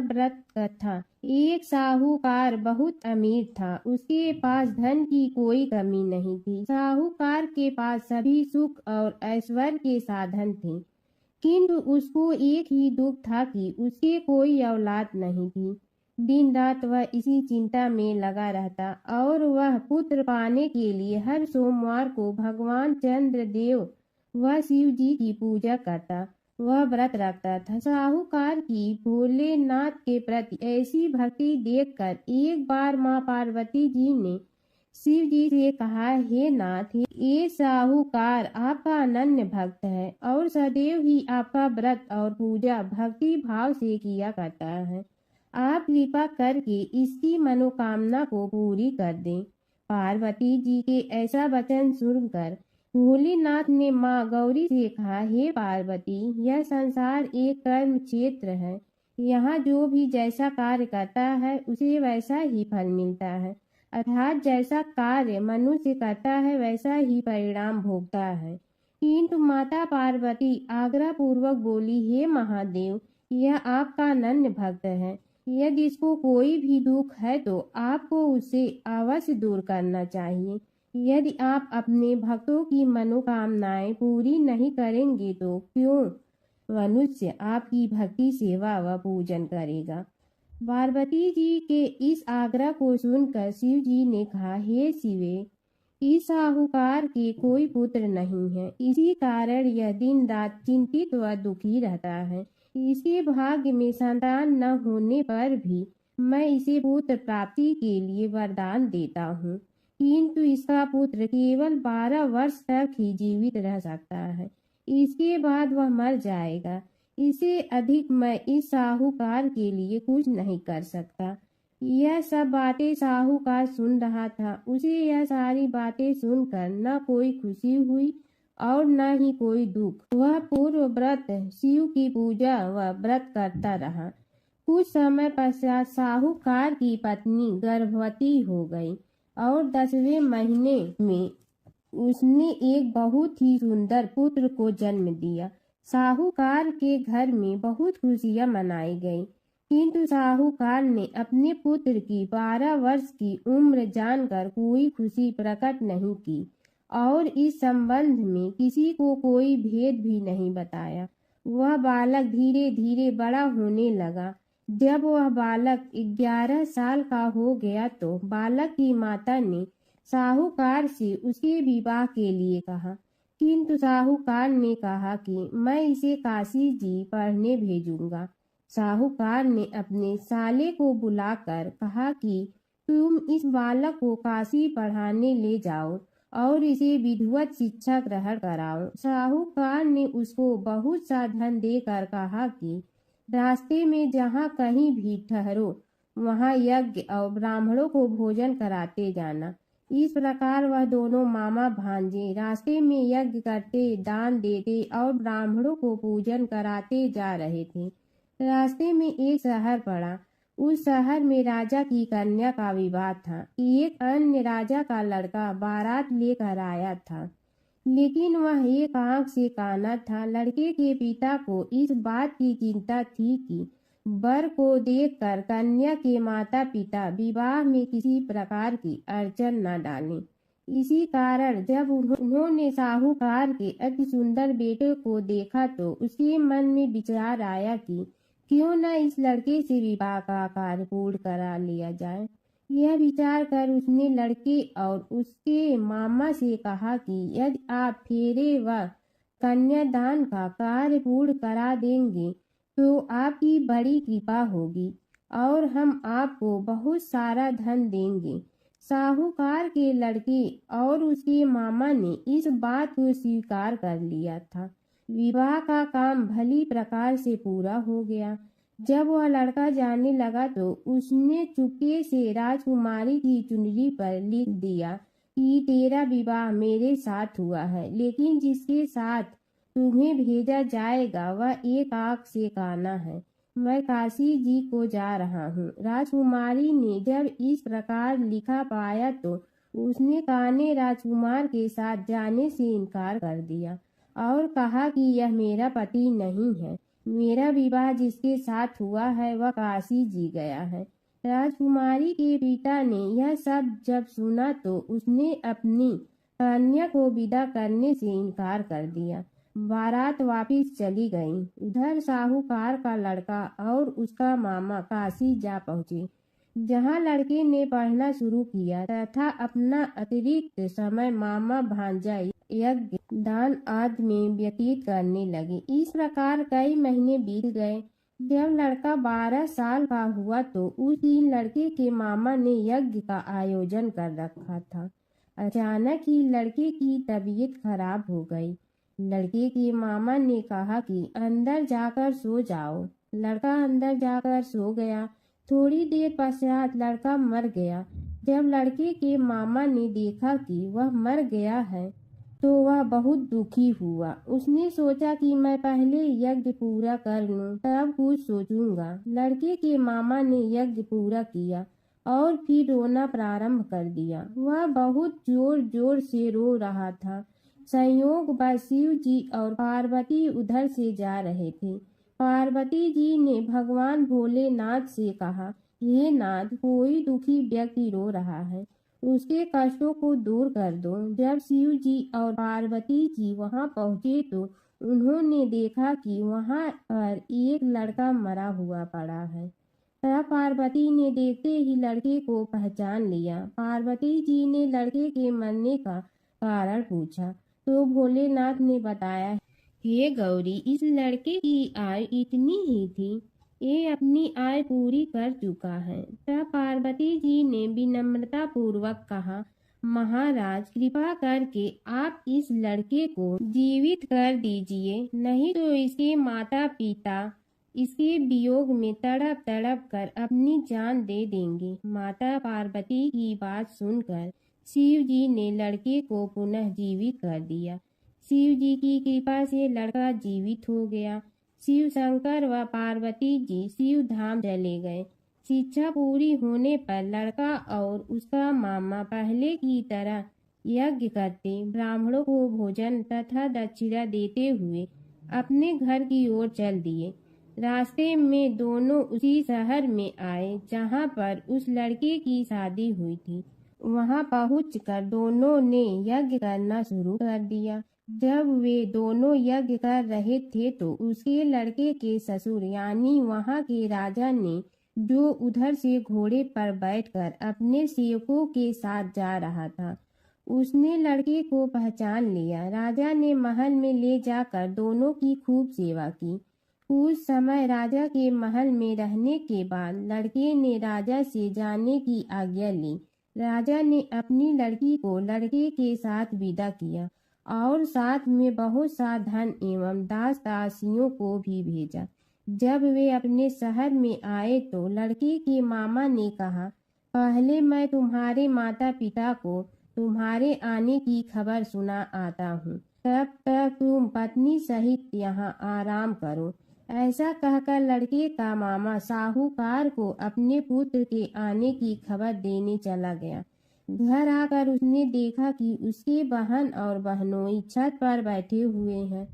व्रत था। एक साहूकार बहुत अमीर था, उसके पास धन की कोई कमी नहीं थी। साहूकार के पास सभी सुख और ऐश्वर्य के साधन थे, किंतु उसको एक ही दुख था कि उसके कोई औलाद नहीं थी। दिन रात वह इसी चिंता में लगा रहता और वह पुत्र पाने के लिए हर सोमवार को भगवान चंद्रदेव व शिव जी की पूजा करता। वह व्रत रखता था। साहूकार की भोलेनाथ के प्रति ऐसी भक्ति देखकर एक बार माँ पार्वती जी ने शिव जी से कहा, हे नाथ, ये साहूकार आपका अनन्य भक्त है और सदैव ही आपका व्रत और पूजा भक्ति भाव से किया करता है। आप कृपा करके इसकी मनोकामना को पूरी कर दें। पार्वती जी के ऐसा वचन सुनकर भोलेनाथ ने माँ गौरी से कहा, हे पार्वती, यह संसार एक कर्म क्षेत्र है। यहाँ जो भी जैसा कार्य करता है उसे वैसा ही फल मिलता है, अर्थात जैसा कार्य मनुष्य करता है वैसा ही परिणाम भोगता है। किंतु माता पार्वती आग्रह पूर्वक बोली, हे महादेव, यह आपका अनन्य भक्त है। यदि इसको कोई भी दुख है तो आपको उसे अवश्य दूर करना चाहिए। यदि आप अपने भक्तों की मनोकामनाएं पूरी नहीं करेंगे तो क्यों मनुष्य आपकी भक्ति सेवा व पूजन करेगा। पार्वती जी के इस आग्रह को सुनकर शिव जी ने कहा, हे शिवे, इस साहूकार के कोई पुत्र नहीं है, इसी कारण यह दिन रात चिंतित व दुखी रहता है। इसके भाग्य में संतान न होने पर भी मैं इसे पुत्र प्राप्ति के लिए वरदान देता हूँ, किंतु इसका पुत्र केवल 12 वर्ष तक ही जीवित रह सकता है, इसके बाद वह मर जाएगा। इससे अधिक मैं इस साहूकार के लिए कुछ नहीं कर सकता। यह सब बातें साहूकार सुन रहा था। उसे यह सारी बातें सुनकर न कोई खुशी हुई और न ही कोई दुख। वह पूर्व व्रत शिव की पूजा व व्रत करता रहा। कुछ समय पश्चात साहूकार की पत्नी गर्भवती हो गई और 10वें महीने में उसने एक बहुत ही सुंदर पुत्र को जन्म दिया। साहूकार के घर में बहुत खुशियां मनाई गई, किंतु साहूकार ने अपने पुत्र की 12 वर्ष की उम्र जानकर कोई खुशी प्रकट नहीं की और इस संबंध में किसी को कोई भेद भी नहीं बताया। वह बालक धीरे धीरे बड़ा होने लगा। जब वह बालक 11 साल का हो गया तो बालक की माता ने साहूकार से उसके विवाह के लिए कहा, किंतु साहूकार ने कहा कि मैं इसे काशी जी पढ़ने भेजूंगा। साहूकार ने अपने साले को बुलाकर कहा कि तुम इस बालक को काशी पढ़ाने ले जाओ और इसे विधिवत शिक्षा ग्रहण कराओ। साहूकार ने उसको बहुत सा धन देकर कहा कि रास्ते में जहाँ कहीं भी ठहरो वहाँ यज्ञ और ब्राह्मणों को भोजन कराते जाना। इस प्रकार वह दोनों मामा भांजे रास्ते में यज्ञ करते, दान देते और ब्राह्मणों को पूजन कराते जा रहे थे। रास्ते में एक शहर पड़ा। उस शहर में राजा की कन्या का विवाह था। एक अन्य राजा का लड़का बारात लेकर आया था, लेकिन वह एक आंख से काना था। लड़के के पिता को इस बात की चिंता थी कि वर को देखकर कन्या के माता पिता विवाह में किसी प्रकार की अड़चन न डालें। इसी कारण जब उन्होंने साहूकार के अति सुंदर बेटे को देखा तो उसके मन में विचार आया कि क्यों न इस लड़के से विवाह का कार्य पूर्ण करा लिया जाए। यह विचार कर उसने लड़के और उसके मामा से कहा कि यदि आप फेरे व कन्यादान का कार्य पूर्ण करा देंगे तो आपकी बड़ी कृपा होगी और हम आपको बहुत सारा धन देंगे। साहूकार के लड़के और उसके मामा ने इस बात को स्वीकार कर लिया था। विवाह का काम भली प्रकार से पूरा हो गया। जब वह लड़का जाने लगा तो उसने चुपके से राजकुमारी की चुनरी पर लिख दिया कि तेरा विवाह मेरे साथ हुआ है, लेकिन जिसके साथ तुम्हें भेजा जाएगा वह एक आंख से काना है। मैं काशी जी को जा रहा हूँ। राजकुमारी ने जब इस प्रकार लिखा पाया तो उसने काने राजकुमार के साथ जाने से इनकार कर दिया और कहा कि यह मेरा पति नहीं है। मेरा विवाह जिसके साथ हुआ है वह काशी जी गया है। राजकुमारी के पिता ने यह सब जब सुना तो उसने अपनी कन्या को विदा करने से इनकार कर दिया। बारात वापिस चली गई। उधर साहूकार का लड़का और उसका मामा काशी जा पहुंचे, जहां लड़के ने पढ़ना शुरू किया तथा अपना अतिरिक्त समय मामा भांजा यज्ञ दान आदि में व्यतीत करने लगे। इस प्रकार कई महीने बीत गए। जब लड़का 12 साल का हुआ तो उस दिन लड़के के मामा ने यज्ञ का आयोजन कर रखा था। अचानक ही लड़के की तबीयत खराब हो गई। लड़के के मामा ने कहा कि अंदर जाकर सो जाओ। लड़का अंदर जाकर सो गया। थोड़ी देर पश्चात लड़का मर गया। जब लड़के के मामा ने देखा कि वह मर गया है तो वह बहुत दुखी हुआ। उसने सोचा कि मैं पहले यज्ञ पूरा कर लूं, तब कुछ सोचूंगा। लड़के के मामा ने यज्ञ पूरा किया और फिर रोना प्रारंभ कर दिया। वह बहुत जोर जोर से रो रहा था। संयोगवश शिव जी और पार्वती उधर से जा रहे थे। पार्वती जी ने भगवान भोलेनाथ से कहा, हे नाथ, कोई दुखी व्यक्ति रो रहा है, उसके कष्टों को दूर कर दो। जब शिव जी और पार्वती जी वहां पहुंचे तो उन्होंने देखा कि वहां पर एक लड़का मरा हुआ पड़ा है। तब पार्वती ने देखते ही लड़के को पहचान लिया। पार्वती जी ने लड़के के मरने का कारण पूछा तो भोलेनाथ ने बताया, हे गौरी, इस लड़के की आयु इतनी ही थी, ये अपनी आय पूरी कर चुका है। तब पार्वती जी ने विनम्रता पूर्वक कहा, महाराज, कृपा करके आप इस लड़के को जीवित कर दीजिए, नहीं तो इसके माता पिता इसके वियोग में तड़प तड़प कर अपनी जान दे देंगे। माता पार्वती की बात सुनकर शिव जी ने लड़के को पुनः जीवित कर दिया। शिव जी की कृपा से लड़का जीवित हो गया। शिव शंकर व पार्वती जी शिव धाम चले गए। शिक्षा पूरी होने पर लड़का और उसका मामा पहले की तरह यज्ञ करते, ब्राह्मणों को भोजन तथा दक्षिणा देते हुए अपने घर की ओर चल दिए। रास्ते में दोनों उसी शहर में आए जहां पर उस लड़के की शादी हुई थी। वहां पहुंचकर दोनों ने यज्ञ करना शुरू कर दिया। जब वे दोनों यज्ञ कर रहे थे तो उसके लड़के के ससुर यानी वहां के राजा ने, जो उधर से घोड़े पर बैठकर अपने सेवकों के साथ जा रहा था, उसने लड़के को पहचान लिया। राजा ने महल में ले जाकर दोनों की खूब सेवा की। कुछ समय राजा के महल में रहने के बाद लड़के ने राजा से जाने की आज्ञा ली। राजा ने अपनी लड़की को लड़के के साथ विदा किया और साथ में बहुत सा धन एवं दास दासियों को भी भेजा। जब वे अपने शहर में आए तो लड़के के मामा ने कहा, पहले मैं तुम्हारे माता पिता को तुम्हारे आने की खबर सुना आता हूँ, तब तक तुम पत्नी सहित यहाँ आराम करो। ऐसा कहकर लड़के का मामा साहूकार को अपने पुत्र के आने की खबर देने चला गया। घर आकर उसने देखा कि उसके बहन और बहनोई छत पर बैठे हुए हैं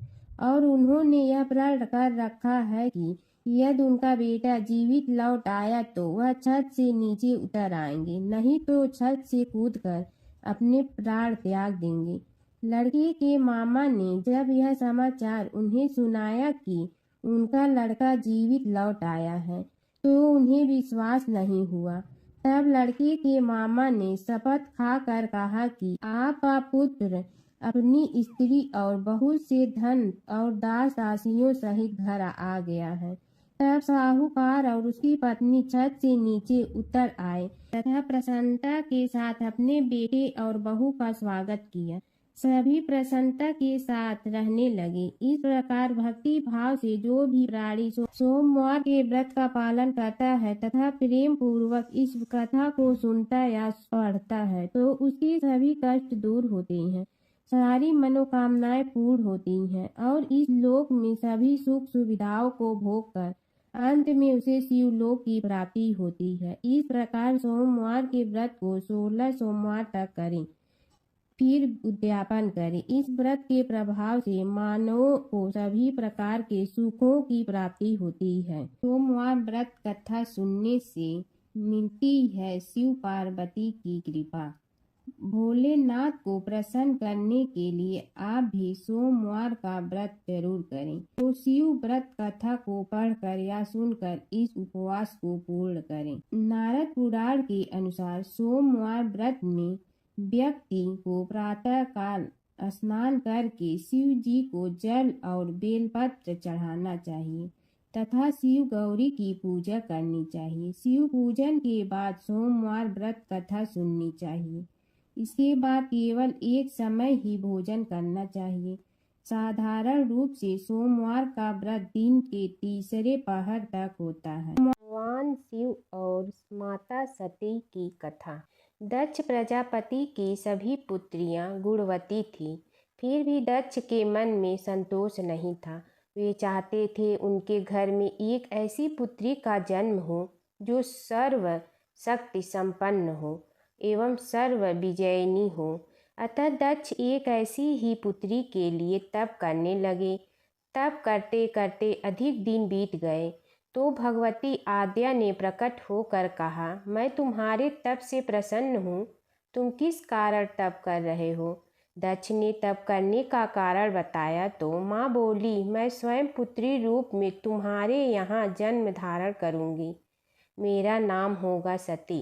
और उन्होंने यह प्रण कर रखा है कि यदि उनका बेटा जीवित लौट आया तो वह छत से नीचे उतर आएंगे, नहीं तो छत से कूदकर अपने प्राण त्याग देंगे। लड़के के मामा ने जब यह समाचार उन्हें सुनाया कि उनका लड़का जीवित लौट आया है तो उन्हें विश्वास नहीं हुआ। तब लड़के के मामा ने शपथ खाकर कहा कि आपका पुत्र अपनी स्त्री और बहुत से धन और दास दासियों सहित घर आ गया है। तब साहूकार और उसकी पत्नी छत से नीचे उतर आए तथा प्रसन्नता के साथ अपने बेटे और बहू का स्वागत किया। सभी प्रसन्नता के साथ रहने लगे। इस प्रकार भक्ति भाव से जो भी प्राणी सोमवार के व्रत का पालन करता है तथा प्रेम पूर्वक इस कथा को सुनता या पढ़ता है तो उसके सभी कष्ट दूर होते हैं, सारी मनोकामनाएं पूर्ण होती हैं और इस लोक में सभी सुख सुविधाओं को भोग कर अंत में उसे शिवलोक की प्राप्ति होती है। इस प्रकार सोमवार के व्रत को 16 सोमवार तक करें। फिर उद्यापन करें। इस व्रत के प्रभाव से मानवों को सभी प्रकार के सुखों की प्राप्ति होती है। सोमवार व्रत कथा सुनने से मिलती है शिव पार्वती की कृपा। भोलेनाथ को प्रसन्न करने के लिए आप भी सोमवार का व्रत जरूर करें। तो शिव व्रत कथा को पढ़कर या सुनकर इस उपवास को पूर्ण करें। नारद पुराण के अनुसार सोमवार व्रत में व्यक्ति को प्रातः काल स्नान करके शिव जी को जल और बेलपत्र चढ़ाना चाहिए तथा शिव गौरी की पूजा करनी चाहिए। शिव पूजन के बाद सोमवार व्रत कथा सुननी चाहिए। इसके बाद केवल एक समय ही भोजन करना चाहिए। साधारण रूप से सोमवार का व्रत दिन के तीसरे पहर तक होता है। भगवान शिव और माता सती की कथा। दक्ष प्रजापति की सभी पुत्रियां गुणवती थीं, फिर भी दक्ष के मन में संतोष नहीं था। वे चाहते थे उनके घर में एक ऐसी पुत्री का जन्म हो जो सर्व शक्ति संपन्न हो एवं सर्व विजयिनी हो। अतः दक्ष एक ऐसी ही पुत्री के लिए तप करने लगे। तप करते करते अधिक दिन बीत गए तो भगवती आद्या ने प्रकट होकर कहा, मैं तुम्हारे तप से प्रसन्न हूँ। तुम किस कारण तप कर रहे हो? दक्ष ने तप करने का कारण बताया तो माँ बोली, मैं स्वयं पुत्री रूप में तुम्हारे यहाँ जन्म धारण करूँगी। मेरा नाम होगा सती।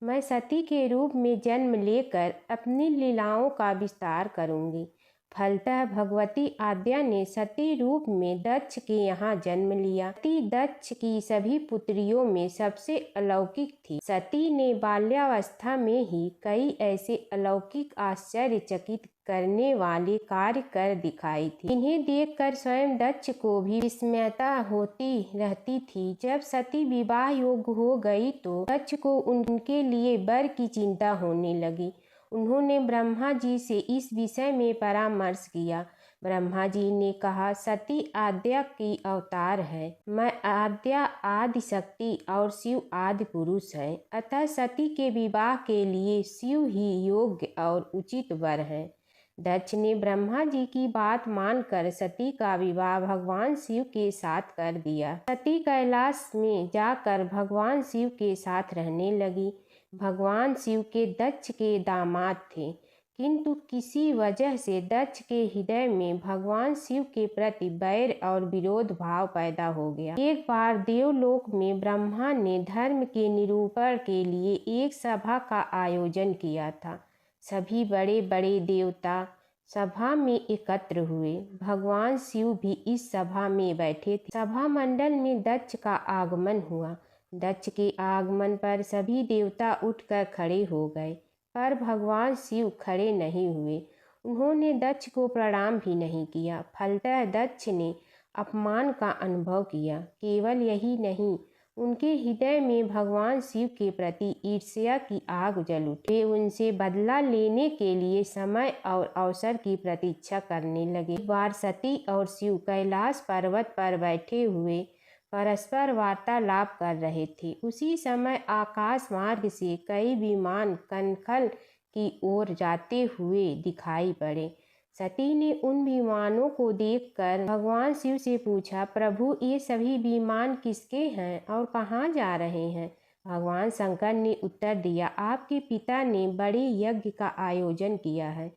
मैं सती के रूप में जन्म लेकर अपनी लीलाओं का विस्तार करूंगी। फलतः भगवती आद्या ने सती रूप में दक्ष के यहाँ जन्म लिया। सती दक्ष की सभी पुत्रियों में सबसे अलौकिक थी। सती ने बाल्यावस्था में ही कई ऐसे अलौकिक आश्चर्यचकित करने वाले कार्य कर दिखाई थी। इन्हें देखकर स्वयं दक्ष को भी विस्मयता होती रहती थी। जब सती विवाह योग्य हो गई तो दक्ष को उनके लिए वर की चिंता होने लगी। उन्होंने ब्रह्मा जी से इस विषय में परामर्श किया। ब्रह्मा जी ने कहा, सती आद्या की अवतार है। मैं आद्या आदि शक्ति और शिव आदि पुरुष है। अतः सती के विवाह के लिए शिव ही योग्य और उचित वर है। दक्ष ने ब्रह्मा जी की बात मानकर सती का विवाह भगवान शिव के साथ कर दिया। सती कैलाश में जाकर भगवान शिव के साथ रहने लगी। भगवान शिव के दक्ष के दामाद थे, किंतु किसी वजह से दक्ष के हृदय में भगवान शिव के प्रति बैर और विरोध भाव पैदा हो गया। एक बार देवलोक में ब्रह्मा ने धर्म के निरूपण के लिए एक सभा का आयोजन किया था। सभी बड़े बड़े देवता सभा में एकत्र हुए। भगवान शिव भी इस सभा में बैठे थे। सभा मंडल में दक्ष का आगमन हुआ। दक्ष के आगमन पर सभी देवता उठकर खड़े हो गए, पर भगवान शिव खड़े नहीं हुए। उन्होंने दक्ष को प्रणाम भी नहीं किया। फलतः दक्ष ने अपमान का अनुभव किया। केवल यही नहीं, उनके हृदय में भगवान शिव के प्रति ईर्ष्या की आग जल उठी। वे उनसे बदला लेने के लिए समय और अवसर की प्रतीक्षा करने लगे। एक बार सती और शिव कैलाश पर्वत पर बैठे हुए परस्पर वार्तालाप कर रहे थे। उसी समय आकाश मार्ग से कई विमान कनखल की ओर जाते हुए दिखाई पड़े। सती ने उन विमानों को देखकर भगवान शिव से पूछा, प्रभु ये सभी विमान किसके हैं और कहाँ जा रहे हैं? भगवान शंकर ने उत्तर दिया, आपके पिता ने बड़े यज्ञ का आयोजन किया है।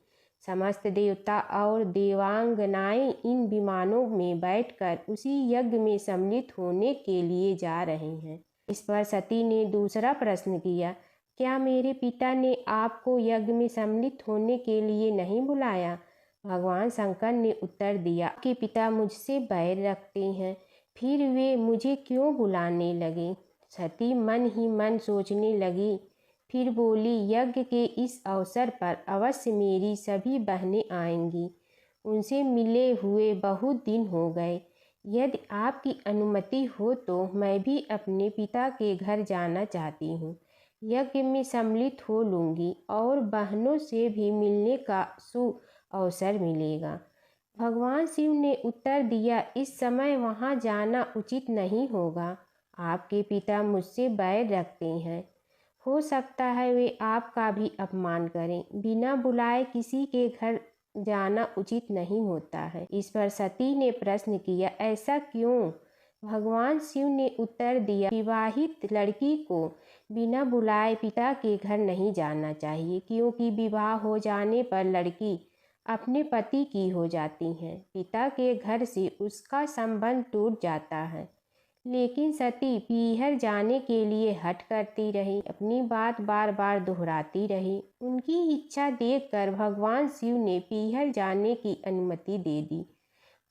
समस्त देवता और देवांगनाएं इन विमानों में बैठकर उसी यज्ञ में सम्मिलित होने के लिए जा रहे हैं। इस पर सती ने दूसरा प्रश्न किया, क्या मेरे पिता ने आपको यज्ञ में सम्मिलित होने के लिए नहीं बुलाया? भगवान शंकर ने उत्तर दिया, आपके पिता मुझसे बैर रखते हैं, फिर वे मुझे क्यों बुलाने लगे? सती मन ही मन सोचने लगी, फिर बोली, यज्ञ के इस अवसर पर अवश्य मेरी सभी बहनें आएंगी। उनसे मिले हुए बहुत दिन हो गए। यदि आपकी अनुमति हो तो मैं भी अपने पिता के घर जाना चाहती हूँ। यज्ञ में सम्मिलित हो लूँगी और बहनों से भी मिलने का अवसर मिलेगा। भगवान शिव ने उत्तर दिया, इस समय वहाँ जाना उचित नहीं होगा। आपके पिता मुझसे बैर रखते हैं। हो सकता है वे आपका भी अपमान करें। बिना बुलाए किसी के घर जाना उचित नहीं होता है। इस पर सती ने प्रश्न किया, ऐसा क्यों? भगवान शिव ने उत्तर दिया, विवाहित लड़की को बिना बुलाए पिता के घर नहीं जाना चाहिए, क्योंकि विवाह हो जाने पर लड़की अपने पति की हो जाती है। पिता के घर से उसका संबंध टूट जाता है। लेकिन सती पीहर जाने के लिए हठ करती रही, अपनी बात बार बार दोहराती रही। उनकी इच्छा देखकर भगवान शिव ने पीहर जाने की अनुमति दे दी।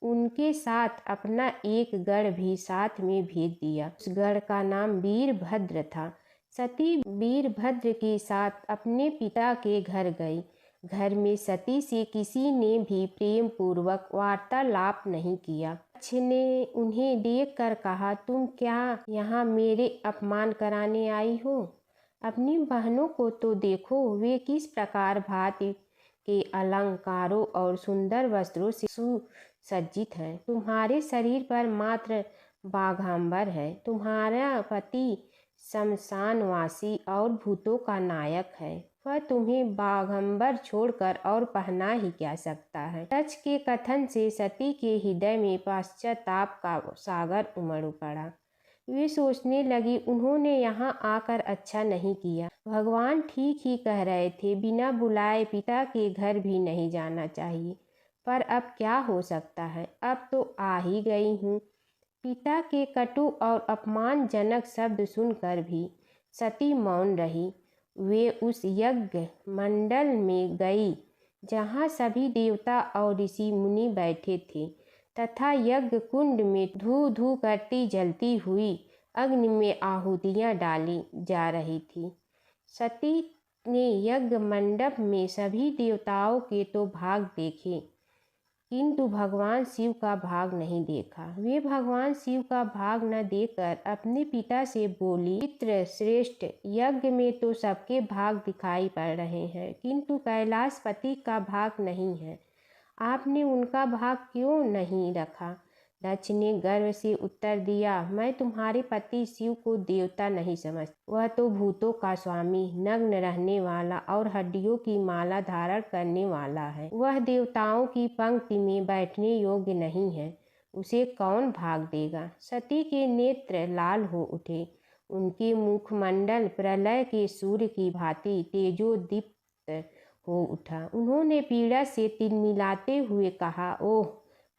उनके साथ अपना एक गढ़ भी साथ में भेज दिया। उस गढ़ का नाम वीरभद्र था। सती वीरभद्र के साथ अपने पिता के घर गई। घर में सती से किसी ने भी प्रेम पूर्वक वार्तालाप नहीं किया। दक्ष ने उन्हें देखकर कहा, तुम क्या यहाँ मेरे अपमान कराने आई हो? अपनी बहनों को तो देखो, वे किस प्रकार भांति के अलंकारों और सुंदर वस्त्रों से सुसज्जित हैं। तुम्हारे शरीर पर मात्र बाघांबर है। तुम्हारा पति शमशानवासी और भूतों का नायक है। वह तुम्हें बाघंबर छोड़कर और पहना ही क्या सकता है। दक्ष के कथन से सती के हृदय में पश्चाताप का सागर उमड़ पड़ा। वे सोचने लगी, उन्होंने यहाँ आकर अच्छा नहीं किया। भगवान ठीक ही कह रहे थे, बिना बुलाए पिता के घर भी नहीं जाना चाहिए। पर अब क्या हो सकता है, अब तो आ ही गई हूँ। पिता के कटु और अपमानजनक शब्द सुनकर भी सती मौन रही। वे उस यज्ञ मंडल में गई जहाँ सभी देवता और ऋषि मुनि बैठे थे, तथा यज्ञ कुंड में धू धू करती जलती हुई अग्नि में आहुतियाँ डाली जा रही थी। सती ने यज्ञ मंडप में सभी देवताओं के तो भाग देखे, किंतु भगवान शिव का भाग नहीं देखा। वे भगवान शिव का भाग न देखकर अपने पिता से बोली, पितृ श्रेष्ठ, यज्ञ में तो सबके भाग दिखाई पड़ रहे हैं, किंतु कैलाशपति का भाग नहीं है। आपने उनका भाग क्यों नहीं रखा? दक्ष ने गर्व से उत्तर दिया, मैं तुम्हारे पति शिव को देवता नहीं समझता। वह तो भूतों का स्वामी, नग्न रहने वाला और हड्डियों की माला धारण करने वाला है। वह देवताओं की पंक्ति में बैठने योग्य नहीं है। उसे कौन भाग देगा? सती के नेत्र लाल हो उठे। उनके मुखमंडल प्रलय के सूर्य की भांति तेजोदीप्त हो उठा। उन्होंने पीड़ा से तिलमिलाते हुए कहा, ओह,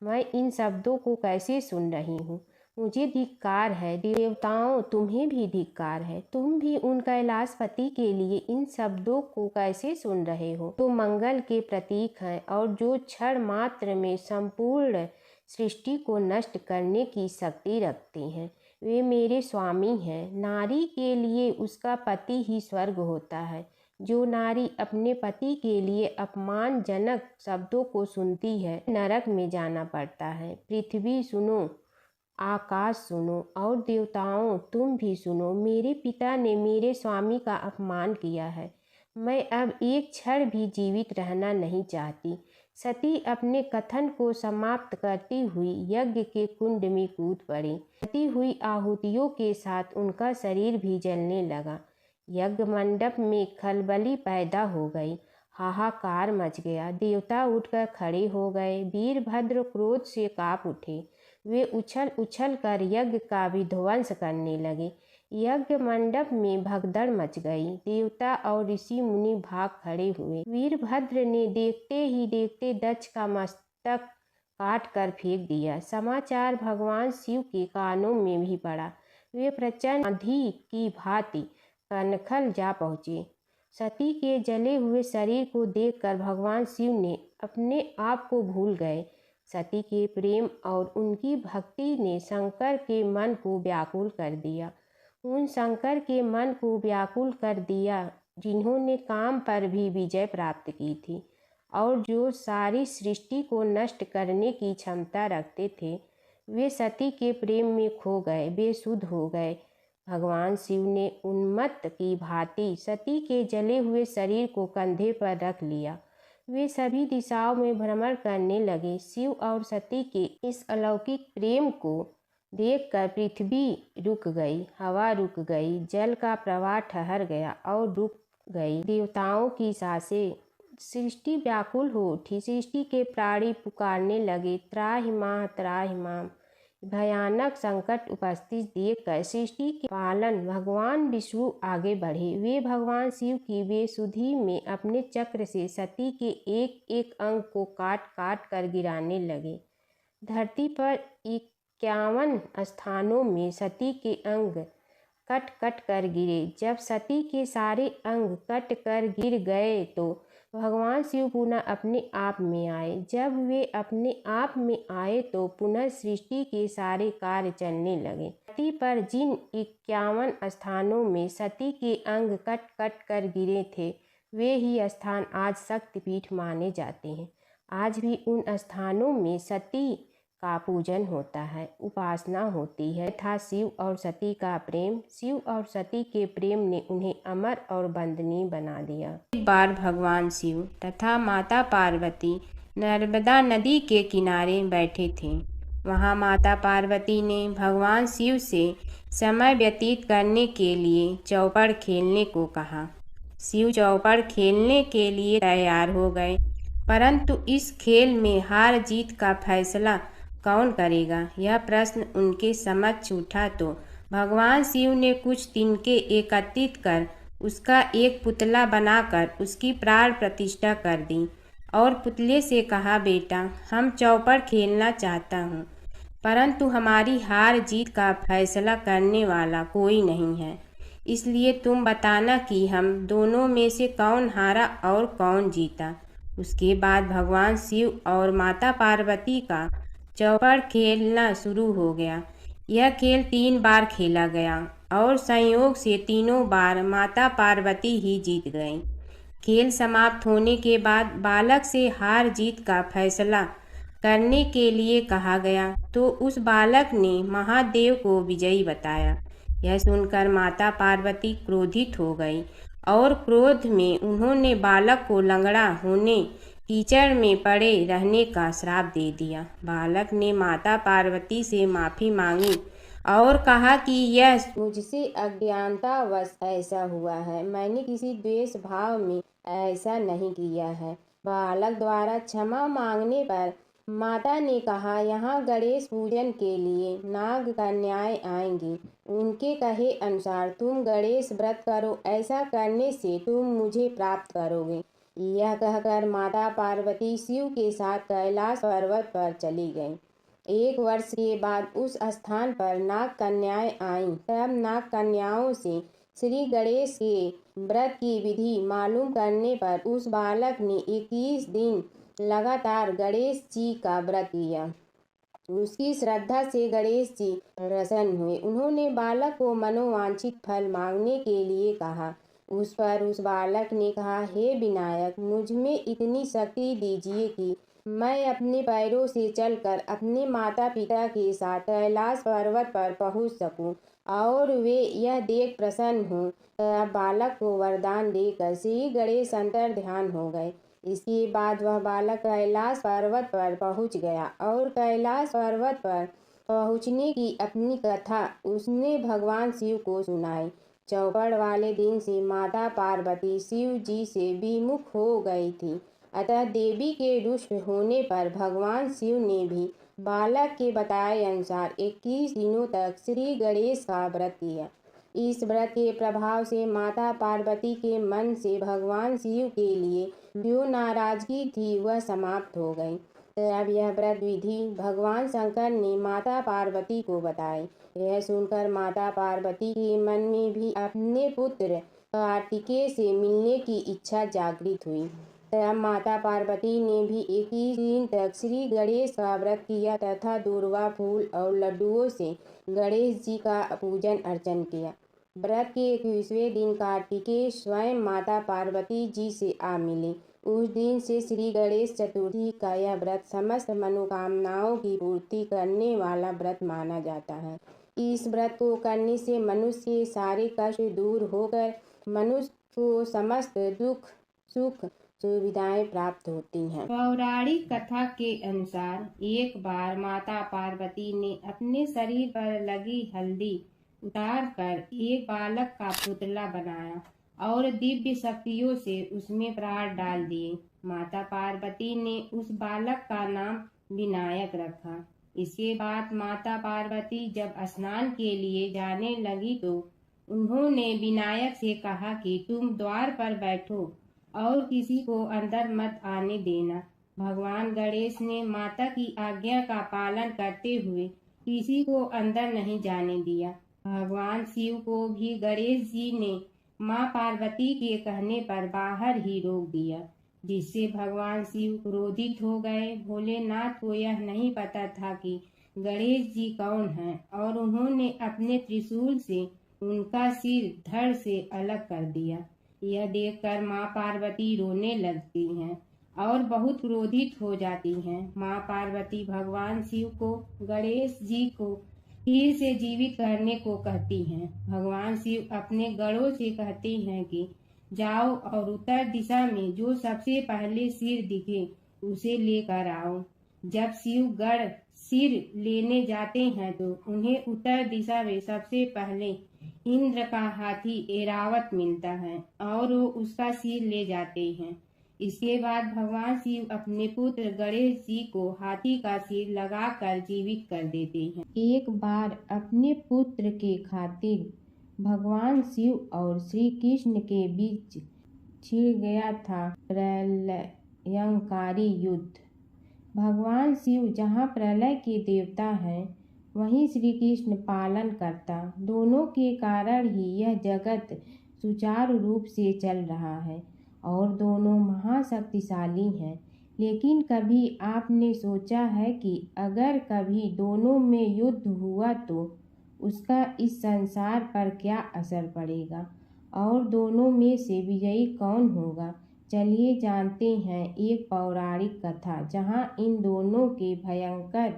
मैं इन शब्दों को कैसे सुन रही हूँ। मुझे धिक्कार है। देवताओं, तुम्हें भी धिक्कार है। तुम भी उन कैलाशपति के लिए इन शब्दों को कैसे सुन रहे हो? तो मंगल के प्रतीक हैं और जो क्षण मात्र में संपूर्ण सृष्टि को नष्ट करने की शक्ति रखते हैं। वे मेरे स्वामी हैं। नारी के लिए उसका पति ही स्वर्ग होता है। जो नारी अपने पति के लिए अपमानजनक शब्दों को सुनती है, नरक में जाना पड़ता है। पृथ्वी सुनो, आकाश सुनो और देवताओं तुम भी सुनो। मेरे पिता ने मेरे स्वामी का अपमान किया है। मैं अब एक क्षण भी जीवित रहना नहीं चाहती। सती अपने कथन को समाप्त करती हुई यज्ञ के कुंड में कूद पड़ी। जलती हुई आहुतियों के साथ उनका शरीर भी जलने लगा। यज्ञ मंडप में खलबली पैदा हो गई। हाहाकार मच गया। देवता उठकर खड़े हो गए। वीरभद्र क्रोध से कांप उठे। वे उछल उछल कर यज्ञ का विध्वंस करने लगे। यज्ञ मंडप में भगदड़ मच गई। देवता और ऋषि मुनि भाग खड़े हुए। वीरभद्र ने देखते ही देखते दक्ष का मस्तक काट कर फेंक दिया। समाचार भगवान शिव के कानों में भी पड़ा। वे प्रचंड आंधी की भांति कनखल जा पहुँचे। सती के जले हुए शरीर को देखकर भगवान शिव ने अपने आप को भूल गए। सती के प्रेम और उनकी भक्ति ने शंकर के मन को व्याकुल कर दिया। उन शंकर के मन को व्याकुल कर दिया जिन्होंने काम पर भी विजय प्राप्त की थी और जो सारी सृष्टि को नष्ट करने की क्षमता रखते थे। वे सती के प्रेम में खो गए, बेसुध हो गए। भगवान शिव ने उन्मत्त की भांति सती के जले हुए शरीर को कंधे पर रख लिया। वे सभी दिशाओं में भ्रमण करने लगे। शिव और सती के इस अलौकिक प्रेम को देखकर पृथ्वी रुक गई, हवा रुक गई, जल का प्रवाह ठहर गया और रुक गई। देवताओं की सांसें, सृष्टि व्याकुल हो उठी। सृष्टि के प्राणी पुकारने लगे, त्राहि माह त्राहि माम। भयानक संकट उपस्थित देखकर सृष्टि के पालन भगवान विष्णु आगे बढ़े। वे भगवान शिव की वे सुधि में अपने चक्र से सती के एक एक अंग को काट काट कर गिराने लगे। धरती पर 51 स्थानों में सती के अंग कट कट कर गिरे। जब सती के सारे अंग कट कर गिर गए तो भगवान शिव पुनः अपने आप में आए। जब वे अपने आप में आए तो पुनः सृष्टि के सारे कार्य चलने लगे। धरती पर जिन 51 स्थानों में सती के अंग कट कट कर गिरे थे, वे ही स्थान आज शक्तिपीठ माने जाते हैं। आज भी उन स्थानों में सती का पूजन होता है, उपासना होती है तथा शिव और सती का प्रेम, शिव और सती के प्रेम ने उन्हें अमर और वंदनीय बना दिया। एक बार भगवान शिव तथा माता पार्वती नर्मदा नदी के किनारे बैठे थे। वहां माता पार्वती ने भगवान शिव से समय व्यतीत करने के लिए चौपड़ खेलने को कहा। शिव चौपड़ खेलने के लिए तैयार हो गए, परंतु इस खेल में हार जीत का फैसला कौन करेगा, यह प्रश्न उनके समक्ष उठा तो भगवान शिव ने कुछ तिनके एकत्रित कर उसका एक पुतला बनाकर उसकी प्राण प्रतिष्ठा कर दी और पुतले से कहा, बेटा, हम चौपड़ खेलना चाहता हूँ, परंतु हमारी हार जीत का फैसला करने वाला कोई नहीं है, इसलिए तुम बताना कि हम दोनों में से कौन हारा और कौन जीता। उसके बाद भगवान शिव और माता पार्वती का चौपड़ खेलना शुरू हो गया। यह खेल 3 बार खेला गया और संयोग से तीनों बार माता पार्वती ही जीत गईं। खेल समाप्त होने के बाद बालक से हार जीत का फैसला करने के लिए कहा गया तो उस बालक ने महादेव को विजयी बताया। यह सुनकर माता पार्वती क्रोधित हो गई और क्रोध में उन्होंने बालक को लंगड़ा होने, कीचड़ में पड़े रहने का श्राप दे दिया। बालक ने माता पार्वती से माफ़ी मांगी और कहा कि यह मुझसे अज्ञानतावश ऐसा हुआ है, मैंने किसी द्वेष भाव में ऐसा नहीं किया है। बालक द्वारा क्षमा मांगने पर माता ने कहा, यहाँ गणेश पूजन के लिए नाग कन्याएं आएंगी, उनके कहे अनुसार तुम गणेश व्रत करो, ऐसा करने से तुम मुझे प्राप्त करोगे। यह कहकर माता पार्वती शिव के साथ कैलाश पर्वत पर चली गईं। 1 वर्ष के बाद उस स्थान पर नाग कन्याएं आईं। तब नाग कन्याओं से श्री गणेश के व्रत की विधि मालूम करने पर उस बालक ने 21 दिन लगातार गणेश जी का व्रत किया। उसकी श्रद्धा से गणेश जी प्रसन्न हुए। उन्होंने बालक को मनोवांछित फल मांगने के लिए कहा। उस पर उस बालक ने कहा, हे विनायक, मुझ में इतनी शक्ति दीजिए कि मैं अपने पैरों से चलकर अपने माता पिता के साथ कैलाश पर्वत पर पहुंच सकूं और वे यह देख प्रसन्न हों। तब बालक को वरदान देकर श्री गणेश अंतर ध्यान हो गए। इसके बाद वह बालक कैलाश पर्वत पर पहुंच गया और कैलाश पर्वत पर पहुंचने की अपनी कथा उसने भगवान शिव को सुनाई। चौपड़ वाले दिन से माता पार्वती शिव जी से विमुख हो गई थी, अतः देवी के रुष्ट होने पर भगवान शिव ने भी बालक के बताए अनुसार 21 दिनों तक श्री गणेश का व्रत किया। इस व्रत के प्रभाव से माता पार्वती के मन से भगवान शिव के लिए जो नाराजगी थी वह समाप्त हो गई। तब यह व्रत विधि भगवान शंकर ने माता पार्वती को बताई। यह सुनकर माता पार्वती के मन में भी अपने पुत्र कार्तिकेय से मिलने की इच्छा जागृत हुई। तब माता पार्वती ने भी 21 दिन तक श्री गणेश का व्रत किया तथा दूर्वा फूल और लड्डुओं से गणेश जी का पूजन अर्चन किया। व्रत के 21वें दिन कार्तिकेय स्वयं माता पार्वती जी से आ मिले। उस दिन से श्री गणेश चतुर्थी का यह व्रत समस्त मनोकामनाओं की पूर्ति करने वाला व्रत माना जाता है। इस व्रत को करने से मनुष्य के सारे कष्ट दूर होकर मनुष्य को समस्त दुख सुख सुविधाएं प्राप्त होती हैं। पौराणिक कथा के अनुसार एक बार माता पार्वती ने अपने शरीर पर लगी हल्दी उतार कर एक बालक का पुतला बनाया और दिव्य शक्तियों से उसमें प्राण डाल दिए। माता पार्वती ने उस बालक का नाम विनायक रखा। इसके बाद माता पार्वती जब स्नान के लिए जाने लगी तो उन्होंने विनायक से कहा कि तुम द्वार पर बैठो और किसी को अंदर मत आने देना। भगवान गणेश ने माता की आज्ञा का पालन करते हुए किसी को अंदर नहीं जाने दिया। भगवान शिव को भी गणेश जी ने माँ पार्वती के कहने पर बाहर ही रोक दिया, जिससे भगवान शिव क्रोधित हो गए। भोलेनाथ को यह नहीं पता था कि गणेश जी कौन हैं और उन्होंने अपने त्रिशूल से उनका सिर धड़ से अलग कर दिया। यह देखकर माँ पार्वती रोने लगती हैं और बहुत क्रोधित हो जाती हैं। माँ पार्वती भगवान शिव को गणेश जी को फिर से जीवित करने को कहती हैं। भगवान शिव अपने गणों से कहते हैं कि जाओ और उत्तर दिशा में जो सबसे पहले सिर दिखे उसे लेकर आओ। जब शिव गण सिर लेने जाते हैं तो उन्हें उत्तर दिशा में सबसे पहले इंद्र का हाथी ऐरावत मिलता है और वो उसका सिर ले जाते हैं। इसके बाद भगवान शिव अपने पुत्र गणेश जी को हाथी का सिर लगाकर जीवित कर देते हैं। एक बार अपने पुत्र के खातिर भगवान शिव और श्री कृष्ण के बीच छिड़ गया था प्रलयंकारी युद्ध। भगवान शिव जहाँ प्रलय के देवता हैं वहीं श्री कृष्ण पालन करता। दोनों के कारण ही यह जगत सुचारू रूप से चल रहा है और दोनों महाशक्तिशाली हैं। लेकिन कभी आपने सोचा है कि अगर कभी दोनों में युद्ध हुआ तो उसका इस संसार पर क्या असर पड़ेगा और दोनों में से विजयी कौन होगा? चलिए जानते हैं एक पौराणिक कथा जहां इन दोनों के भयंकर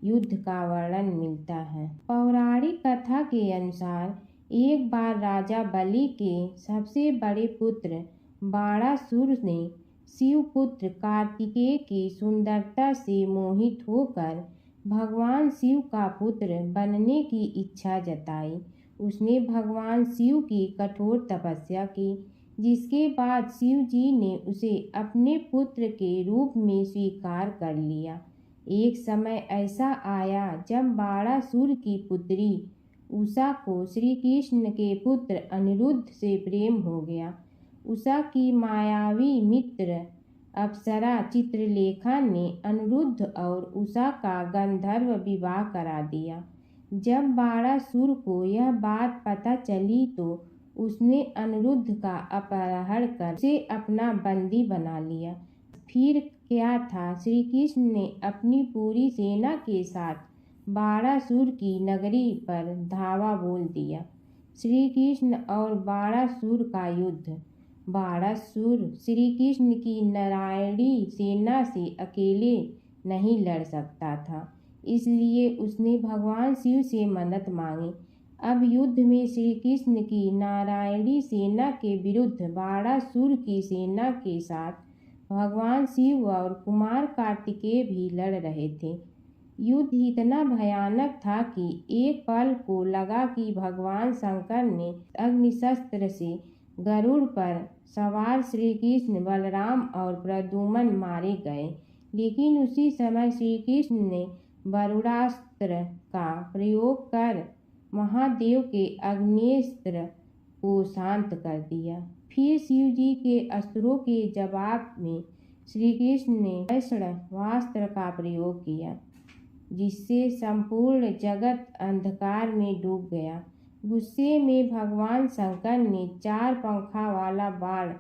युद्ध का वर्णन मिलता है। पौराणिक कथा के अनुसार एक बार राजा बलि के सबसे बड़े पुत्र बाणासुर ने शिवपुत्र कार्तिकेय की सुंदरता से मोहित होकर भगवान शिव का पुत्र बनने की इच्छा जताई। उसने भगवान शिव की कठोर तपस्या की, जिसके बाद शिव जी ने उसे अपने पुत्र के रूप में स्वीकार कर लिया। एक समय ऐसा आया जब बाणासुर की पुत्री उषा को श्री कृष्ण के पुत्र अनिरुद्ध से प्रेम हो गया। उषा की मायावी मित्र अप्सरा चित्रलेखा ने अनिरुद्ध और उषा का गंधर्व विवाह करा दिया। जब बाणासुर को यह बात पता चली तो उसने अनिरुद्ध का अपहरण कर उसे अपना बंदी बना लिया। फिर क्या था, श्री कृष्ण ने अपनी पूरी सेना के साथ बाणासुर की नगरी पर धावा बोल दिया। श्री कृष्ण और बाणासुर का युद्ध। बाणासुर श्री कृष्ण की नारायणी सेना से अकेले नहीं लड़ सकता था, इसलिए उसने भगवान शिव से मदद मांगी। अब युद्ध में श्री कृष्ण की नारायणी सेना के विरुद्ध बाणासुर की सेना के साथ भगवान शिव और कुमार कार्तिकेय भी लड़ रहे थे। युद्ध इतना भयानक था कि एक पल को लगा कि भगवान शंकर ने अग्निशस्त्र से गरुड़ पर सवार श्री कृष्ण, बलराम और प्रद्युम्न मारे गए। लेकिन उसी समय श्री कृष्ण ने वरुणास्त्र का प्रयोग कर महादेव के अग्नेस्त्र को शांत कर दिया। फिर शिव जी के अस्त्रों के जवाब में श्री कृष्ण ने वैष्णवास्त्र का प्रयोग किया, जिससे संपूर्ण जगत अंधकार में डूब गया। गुस्से में भगवान शंकर ने 4 पंखा वाला बाण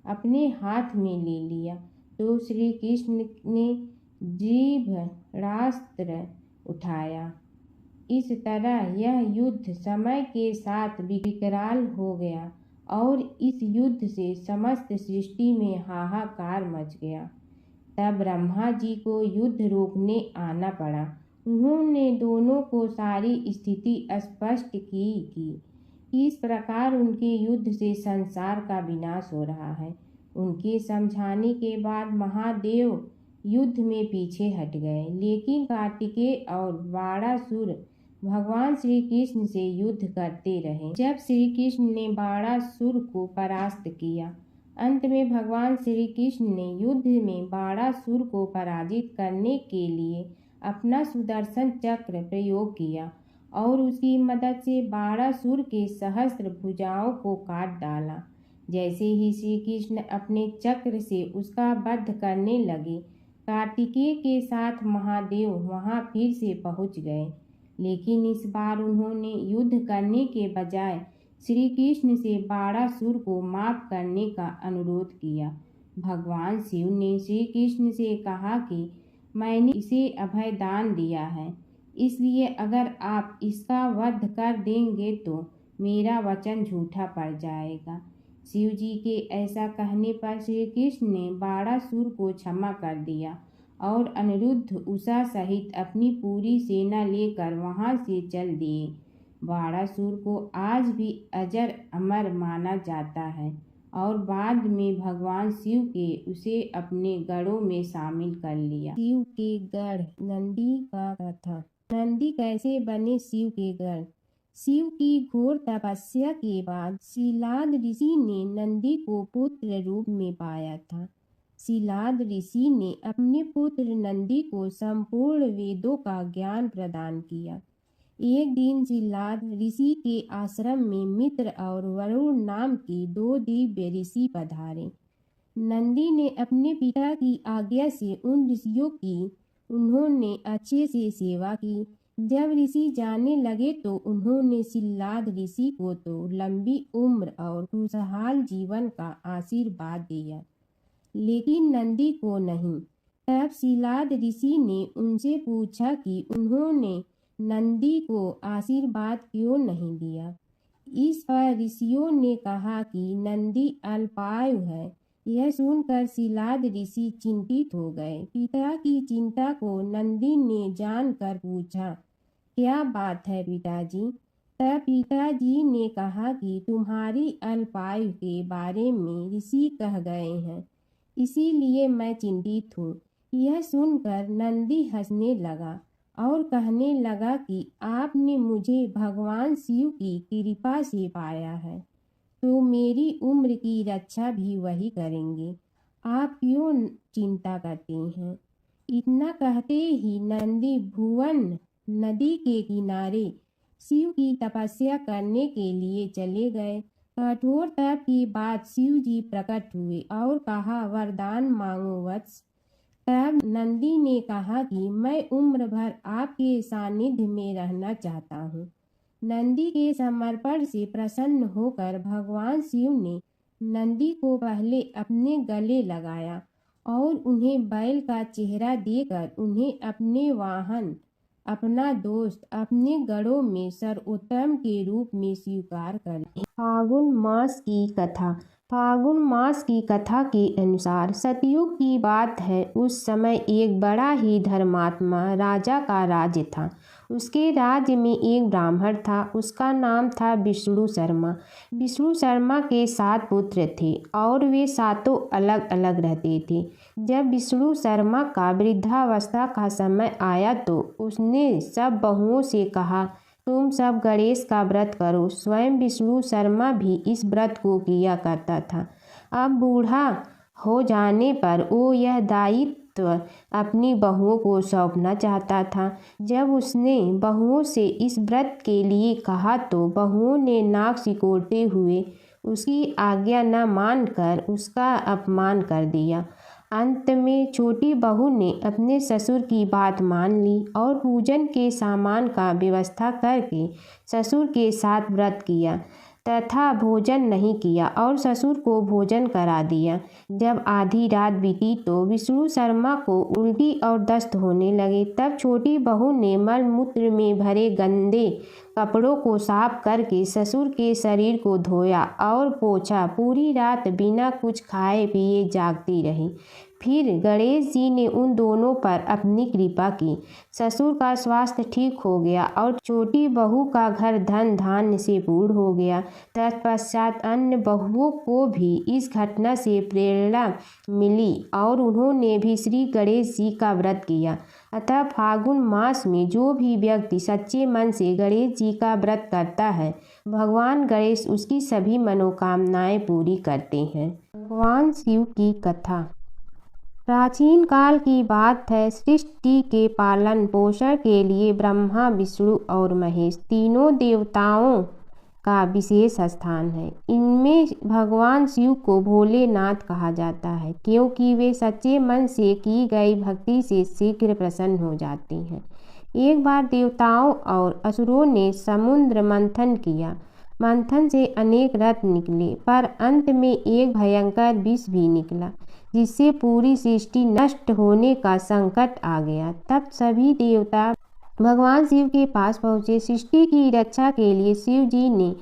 अपने हाथ में ले लिया तो श्री कृष्ण ने जीभरास्त्र उठाया। इस तरह यह युद्ध समय के साथ विकराल हो गया और इस युद्ध से समस्त सृष्टि में हाहाकार मच गया। तब ब्रह्मा जी को युद्ध रोकने आना पड़ा। उन्होंने दोनों को सारी स्थिति स्पष्ट की कि किस प्रकार उनके युद्ध से संसार का विनाश हो रहा है। उनके समझाने के बाद महादेव युद्ध में पीछे हट गए, लेकिन कार्तिकेय और बाणासुर भगवान श्री कृष्ण से युद्ध करते रहे। जब श्री कृष्ण ने बाणासुर को परास्त किया, अंत में भगवान श्री कृष्ण ने युद्ध में बाणासुर को पराजित करने के लिए अपना सुदर्शन चक्र प्रयोग किया और उसकी मदद से बाणासुर के सहस्त्र भुजाओं को काट डाला। जैसे ही श्री कृष्ण अपने चक्र से उसका वध करने लगे, कार्तिकेय के साथ महादेव वहां फिर से पहुंच गए, लेकिन इस बार उन्होंने युद्ध करने के बजाय श्री कृष्ण से बाणासुर को माफ करने का अनुरोध किया। भगवान शिव ने श्री कृष्ण से कहा कि मैंने इसे अभय दान दिया है, इसलिए अगर आप इसका वध कर देंगे तो मेरा वचन झूठा पड़ जाएगा। शिव जी के ऐसा कहने पर श्री कृष्ण ने बाणासुर को क्षमा कर दिया और अनिरुद्ध उषा सहित अपनी पूरी सेना लेकर वहां से चल दिए। बाणासुर को आज भी अजर अमर माना जाता है और बाद में भगवान शिव के उसे अपने गढ़ों में शामिल कर लिया। शिव के गढ़, नंदी का कथा। नंदी कैसे बने शिव के गढ़? शिव की घोर तपस्या के बाद शिलाद ऋषि ने नंदी को पुत्र रूप में पाया था। शिलाद ऋषि ने अपने पुत्र नंदी को संपूर्ण वेदों का ज्ञान प्रदान किया। एक दिन शिलाद ऋषि के आश्रम में मित्र और वरुण नाम के दो दिव्य ऋषि पधारे। नंदी ने अपने पिता की आज्ञा से उन ऋषियों की उन्होंने अच्छे से सेवा की। जब ऋषि जाने लगे तो उन्होंने शिलाद ऋषि को तो लंबी उम्र और खुशहाल जीवन का आशीर्वाद दिया, लेकिन नंदी को नहीं। तब शिलाद ऋषि ने उनसे पूछा कि उन्होंने नंदी को आशीर्वाद क्यों नहीं दिया। इस पर ऋषियों ने कहा कि नंदी अल्पायु है। यह सुनकर शिलाद ऋषि चिंतित हो गए। पिता की चिंता को नंदी ने जानकर पूछा, क्या बात है पिताजी? तब पिताजी ने कहा कि तुम्हारी अल्पायु के बारे में ऋषि कह गए हैं, इसीलिए मैं चिंतित हूँ। यह सुनकर नंदी हंसने लगा और कहने लगा कि आपने मुझे भगवान शिव की कृपा से पाया है, तो मेरी उम्र की रक्षा भी वही करेंगे। आप क्यों चिंता करते हैं? इतना कहते ही नंदी भुवन नदी के किनारे शिव की तपस्या करने के लिए चले गए। कठोर तप के बाद शिव जी प्रकट हुए और कहा, वरदान मांगो वत्स। तब नंदी ने कहा कि मैं उम्र भर आपके सानिध्य में रहना चाहता हूँ। नंदी के समर्पण से प्रसन्न होकर भगवान शिव ने नंदी को पहले अपने गले लगाया और उन्हें बैल का चेहरा देकर उन्हें अपने वाहन, अपना दोस्त, अपने गढ़ों में सर्वोत्तम के रूप में स्वीकार कर लिया। फागुन मास की कथा। फागुन मास की कथा के अनुसार सतयुग की बात है। उस समय एक बड़ा ही धर्मात्मा राजा का राज्य था। उसके राज्य में एक ब्राह्मण था, उसका नाम था विष्णु शर्मा। विष्णु शर्मा के 7 पुत्र थे और वे सातों अलग अलग रहते थे। जब विष्णु शर्मा का वृद्धावस्था का समय आया तो उसने सब बहुओं से कहा, तुम सब गणेश का व्रत करो। स्वयं विष्णु शर्मा भी इस व्रत को किया करता था। अब बूढ़ा हो जाने पर वो यह दायित्व अपनी बहुओं को सौंपना चाहता था। जब उसने बहुओं से इस व्रत के लिए कहा तो बहुओं ने नाक सिकोड़ते हुए उसकी आज्ञा न मानकर उसका अपमान कर दिया। अंत में छोटी बहू ने अपने ससुर की बात मान ली और पूजन के सामान का व्यवस्था करके ससुर के साथ व्रत किया तथा भोजन नहीं किया और ससुर को भोजन करा दिया। जब आधी रात बीती तो विष्णु शर्मा को उल्टी और दस्त होने लगे। तब छोटी बहू ने मलमूत्र में भरे गंदे कपड़ों को साफ करके ससुर के शरीर को धोया और पोंछा। पूरी रात बिना कुछ खाए पिए जागती रही। फिर गणेश जी ने उन दोनों पर अपनी कृपा की। ससुर का स्वास्थ्य ठीक हो गया और छोटी बहू का घर धन धान्य से पूर्ण हो गया। तत्पश्चात अन्य बहुओं को भी इस घटना से प्रेरणा मिली और उन्होंने भी श्री गणेश जी का व्रत किया। अतः फाल्गुन मास में जो भी व्यक्ति सच्चे मन से गणेश जी का व्रत करता है, भगवान गणेश उसकी सभी मनोकामनाएं पूरी करते हैं। भगवान शिव की कथा। प्राचीन काल की बात है, सृष्टि के पालन पोषण के लिए ब्रह्मा, विष्णु और महेश तीनों देवताओं का विशेष स्थान है। इनमें भगवान शिव को भोलेनाथ कहा जाता है, क्योंकि वे सच्चे मन से की गई भक्ति से शीघ्र प्रसन्न हो जाते हैं। एक बार देवताओं और असुरों ने समुद्र मंथन किया। मंथन से अनेक रत्न निकले, पर अंत में एक भयंकर विष भी निकला, जिससे पूरी सृष्टि नष्ट होने का संकट आ गया। तब सभी देवता भगवान शिव के पास पहुँचे। सृष्टि की रक्षा के लिए शिव जी ने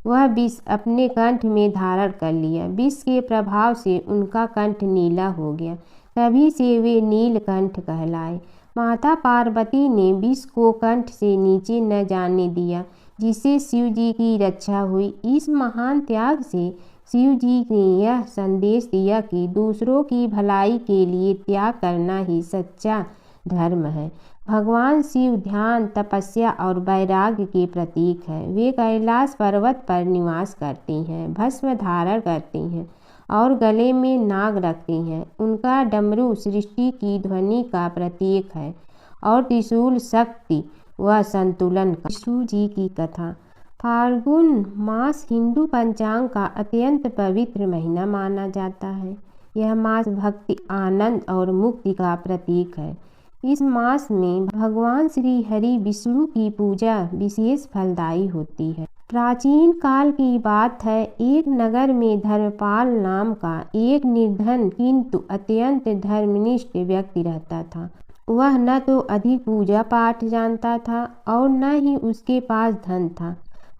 वह विष अपने कंठ में धारण कर लिया। विष के प्रभाव से उनका कंठ नीला हो गया। तभी से वे नीलकंठ कहलाए। माता पार्वती ने विष को कंठ से नीचे न जाने दिया, जिससे शिव जी की रक्षा हुई। इस महान त्याग से शिव जी ने यह संदेश दिया कि दूसरों की भलाई के लिए त्याग करना ही सच्चा धर्म है। भगवान शिव ध्यान, तपस्या और वैराग्य के प्रतीक है। वे कैलाश पर्वत पर निवास करते हैं, भस्म धारण करते हैं और गले में नाग रखते हैं। उनका डमरू सृष्टि की ध्वनि का प्रतीक है और त्रिशूल शक्ति व संतुलन का। विष्णु जी की कथा। फाल्गुन मास हिंदू पंचांग का अत्यंत पवित्र महीना माना जाता है। यह मास भक्ति, आनंद और मुक्ति का प्रतीक है। इस मास में भगवान श्री हरि विष्णु की पूजा विशेष फलदायी होती है। प्राचीन काल की बात है, एक नगर में धर्मपाल नाम का एक निर्धन किंतु अत्यंत धर्मनिष्ठ व्यक्ति रहता था। वह न तो अधिक पूजा पाठ जानता था और न ही उसके पास धन था,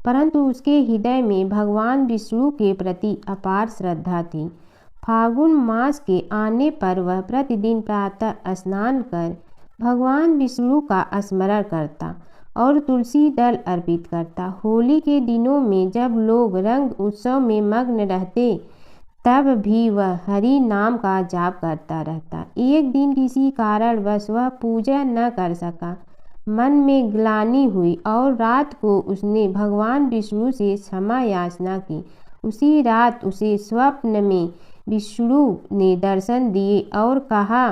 परंतु उसके हृदय में भगवान विष्णु के प्रति अपार श्रद्धा थी। फाल्गुन मास के आने पर वह प्रतिदिन प्रातः स्नान कर भगवान विष्णु का स्मरण करता और तुलसी दल अर्पित करता। होली के दिनों में जब लोग रंग उत्सव में मग्न रहते, तब भी वह हरि नाम का जाप करता रहता। एक दिन किसी कारणवश वह पूजा न कर सका। मन में ग्लानि हुई और रात को उसने भगवान विष्णु से क्षमा याचना की। उसी रात उसे स्वप्न में विष्णु ने दर्शन दिए और कहा,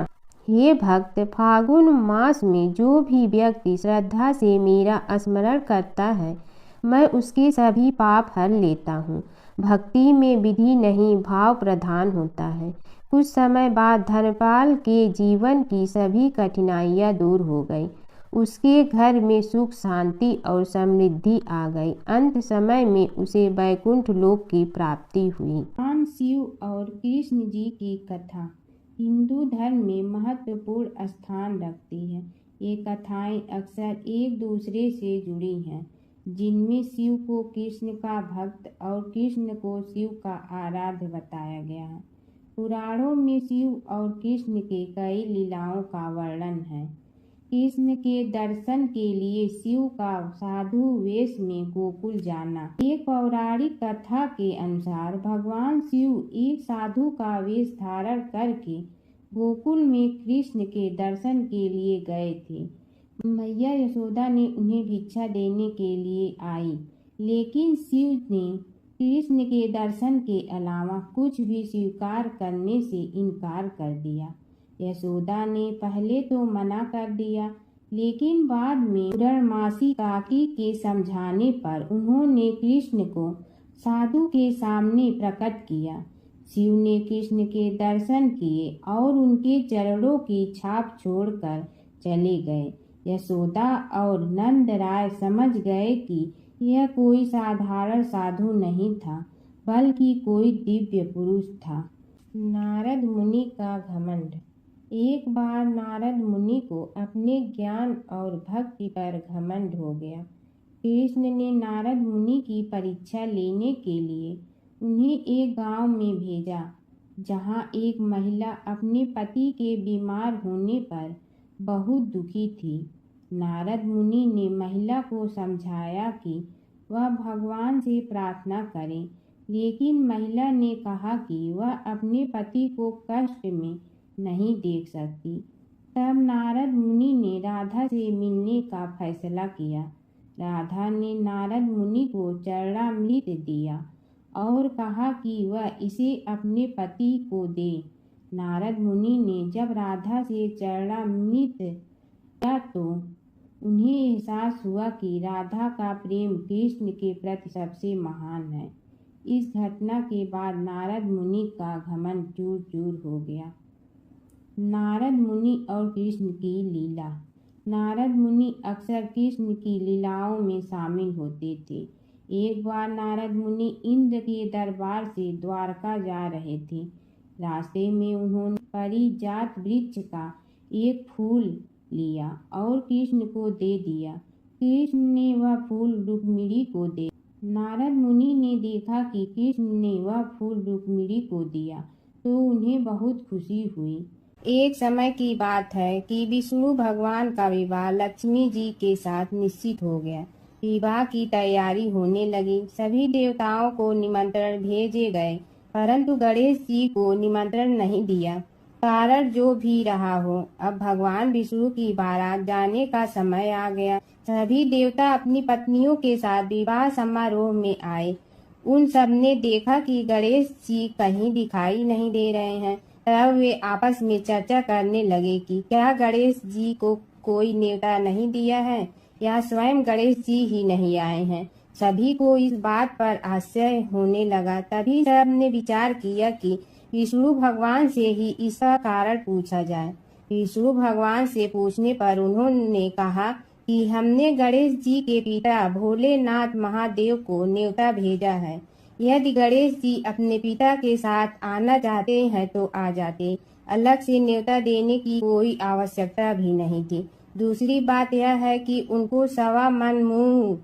हे भक्त, फाल्गुन मास में जो भी व्यक्ति श्रद्धा से मेरा स्मरण करता है, मैं उसके सभी पाप हर लेता हूँ। भक्ति में विधि नहीं, भाव प्रधान होता है। कुछ समय बाद धर्मपाल के जीवन की सभी कठिनाइयाँ दूर हो गई। उसके घर में सुख, शांति और समृद्धि आ गई। अंत समय में उसे वैकुंठ लोक की प्राप्ति हुई। भगवान शिव और कृष्ण जी की कथा हिंदू धर्म में महत्वपूर्ण स्थान रखती है। ये कथाएं अक्सर एक दूसरे से जुड़ी हैं, जिनमें शिव को कृष्ण का भक्त और कृष्ण को शिव का आराध्य बताया गया है। पुराणों में शिव और कृष्ण के कई लीलाओं का वर्णन है। कृष्ण के दर्शन के लिए शिव का साधु वेश में गोकुल जाना। एक पौराणिक कथा के अनुसार भगवान शिव एक साधु का वेश धारण करके गोकुल में कृष्ण के दर्शन के लिए गए थे। मैया यशोदा ने उन्हें भिक्षा देने के लिए आई, लेकिन शिव ने कृष्ण के दर्शन के अलावा कुछ भी स्वीकार करने से इनकार कर दिया। यशोदा ने पहले तो मना कर दिया, लेकिन बाद में पूर्णमासी काकी के समझाने पर उन्होंने कृष्ण को साधु के सामने प्रकट किया। शिव ने कृष्ण के दर्शन किए और उनके चरणों की छाप छोड़कर चले गए। यशोदा और नंद राय समझ गए कि यह कोई साधारण साधु नहीं था, बल्कि कोई दिव्य पुरुष था। नारद मुनि का घमंड। एक बार नारद मुनि को अपने ज्ञान और भक्ति पर घमंड हो गया। कृष्ण ने नारद मुनि की परीक्षा लेने के लिए उन्हें एक गांव में भेजा। जहाँ एक महिला अपने पति के बीमार होने पर बहुत दुखी थी। नारद मुनि ने महिला को समझाया कि वह भगवान से प्रार्थना करे, लेकिन महिला ने कहा कि वह अपने पति को कष्ट में नहीं देख सकती। तब नारद मुनि ने राधा से मिलने का फैसला किया। राधा ने नारद मुनि को चरणामृत दिया और कहा कि वह इसे अपने पति को दे। नारद मुनि ने जब राधा से चरणामृत लिया तो उन्हें एहसास हुआ कि राधा का प्रेम कृष्ण के प्रति सबसे महान है। इस घटना के बाद नारद मुनि का घमंड चूर चूर हो गया। नारद मुनि और कृष्ण की लीला। नारद मुनि अक्सर कृष्ण की लीलाओं में शामिल होते थे। एक बार नारद मुनि इंद्र के दरबार से द्वारका जा रहे थे। रास्ते में उन्होंने पारिजात वृक्ष का एक फूल लिया और कृष्ण को दे दिया। कृष्ण ने वह फूल रुक्मिणी को दे। नारद मुनि ने देखा कि कृष्ण ने वह फूल रुक्मिणी को दिया तो उन्हें बहुत खुशी हुई। एक समय की बात है कि विष्णु भगवान का विवाह लक्ष्मी जी के साथ निश्चित हो गया। विवाह की तैयारी होने लगी। सभी देवताओं को निमंत्रण भेजे गए, परंतु गणेश जी को निमंत्रण नहीं दिया। कारण जो भी रहा हो, अब भगवान विष्णु की बारात जाने का समय आ गया। सभी देवता अपनी पत्नियों के साथ विवाह समारोह में आए। उन सब ने देखा कि गणेश जी कहीं दिखाई नहीं दे रहे हैं। तब वे आपस में चर्चा करने लगे कि क्या गणेश जी को कोई न्योता नहीं दिया है या स्वयं गणेश जी ही नहीं आए हैं। सभी को इस बात पर आश्चर्य होने लगा। तभी सब ने विचार किया कि विष्णु भगवान से ही इसका कारण पूछा जाए। विष्णु भगवान से पूछने पर उन्होंने कहा कि हमने गणेश जी के पिता भोलेनाथ महादेव को न्योता भेजा है। यदि गणेश जी अपने पिता के साथ आना चाहते हैं तो आ जाते, अलग से न्योता देने की कोई आवश्यकता भी नहीं थी। दूसरी बात यह है कि उनको 1.25 मन मूंग,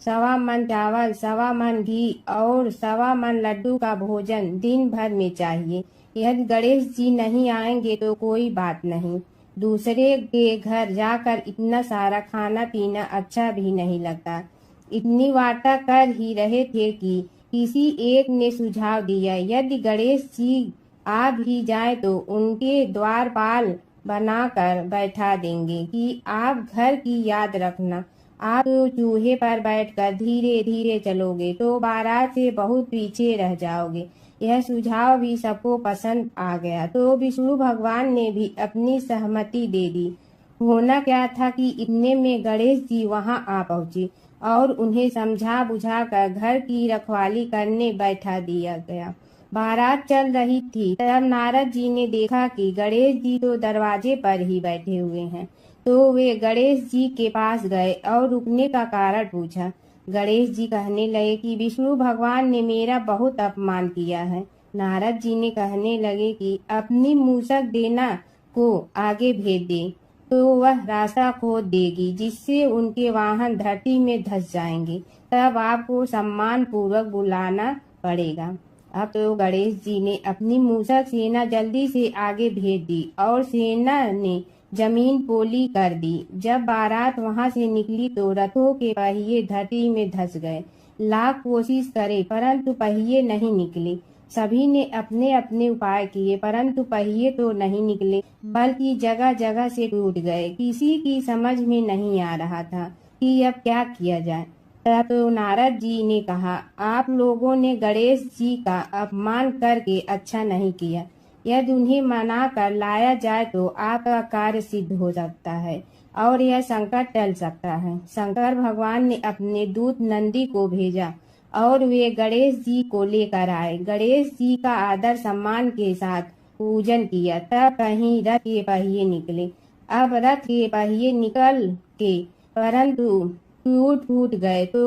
1.25 मन चावल, 1.25 मन घी और 1.25 मन लड्डू का भोजन दिन भर में चाहिए। यदि गणेश जी नहीं आएंगे तो कोई बात नहीं, दूसरे के घर जाकर इतना सारा खाना पीना अच्छा भी नहीं लगता। इतनी वार्ता कर ही रहे थे कि किसी एक ने सुझाव दिया, यदि गणेश जी आ भी जाए तो उनके द्वारपाल बनाकर बैठा देंगे कि आप घर की याद रखना। आप तो चूहे पर बैठकर धीरे धीरे चलोगे तो बारात से बहुत पीछे रह जाओगे। यह सुझाव भी सबको पसंद आ गया तो विष्णु भगवान ने भी अपनी सहमति दे दी। होना क्या था कि इतने में गणेश जी वहां आ पहुंचे और उन्हें समझा बुझा कर घर की रखवाली करने बैठा दिया गया। बारात चल रही थी, तब नारद जी ने देखा कि गणेश जी तो दरवाजे पर ही बैठे हुए हैं, तो वे गणेश जी के पास गए और रुकने का कारण पूछा। गणेश जी कहने लगे कि विष्णु भगवान ने मेरा बहुत अपमान किया है। नारद जी ने कहने लगे कि अपनी मूसक देना को आगे भेज दे तो वह रास्ता खोद देगी, जिससे उनके वाहन धरती में धंस जाएंगे। तब आपको सम्मान पूर्वक बुलाना पड़ेगा। अब तो गणेश जी ने अपनी मूसक सेना जल्दी से आगे भेज दी और सेना ने जमीन पोली कर दी। जब बारात वहां से निकली तो रथों के पहिए धरती में धंस गए। लाख कोशिश करे परंतु पहिए नहीं निकले। सभी ने अपने अपने उपाय किए परंतु पहिए तो नहीं निकले, बल्कि जगह जगह से टूट गए। किसी की समझ में नहीं आ रहा था कि अब क्या किया जाए। तब तो नारद जी ने कहा, आप लोगों ने गणेश जी का अपमान करके अच्छा नहीं किया। यदि उन्हें मना कर लाया जाए तो आपका कार्य सिद्ध हो सकता है और यह संकट टल सकता है। शंकर भगवान ने अपने दूत नंदी को भेजा और वे गणेश जी को लेकर आए। गणेश जी का आदर सम्मान के साथ पूजन किया। तब कहीं रथ के पहिए निकले। अब रथ के पहिए निकल के परंतु टूट गए तो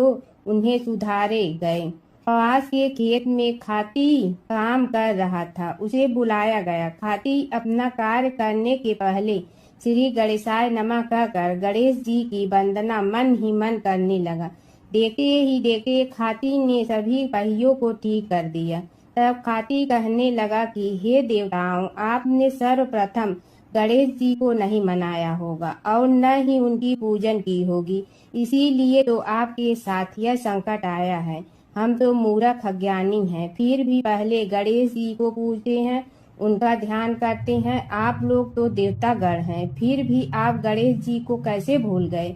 उन्हें सुधारे गए। पास के खेत में खाती काम कर रहा था, उसे बुलाया गया। खाती अपना कार्य करने के पहले श्री गणेशाय नमः कहकर गणेश जी की वंदना मन ही मन करने लगा। देखते ही देखते खाती ने सभी पहियों को ठीक कर दिया। तब खाती कहने लगा कि हे देवताओं, आपने सर्वप्रथम गणेश जी को नहीं मनाया होगा और न ही उनकी पूजन की होगी, इसीलिए तो आपके साथ यह संकट आया है। हम तो मूर्ख अज्ञानी हैं, फिर भी पहले गणेश जी को पूजते हैं, उनका ध्यान करते हैं। आप लोग तो देवतागण हैं, फिर भी आप गणेश जी को कैसे भूल गए?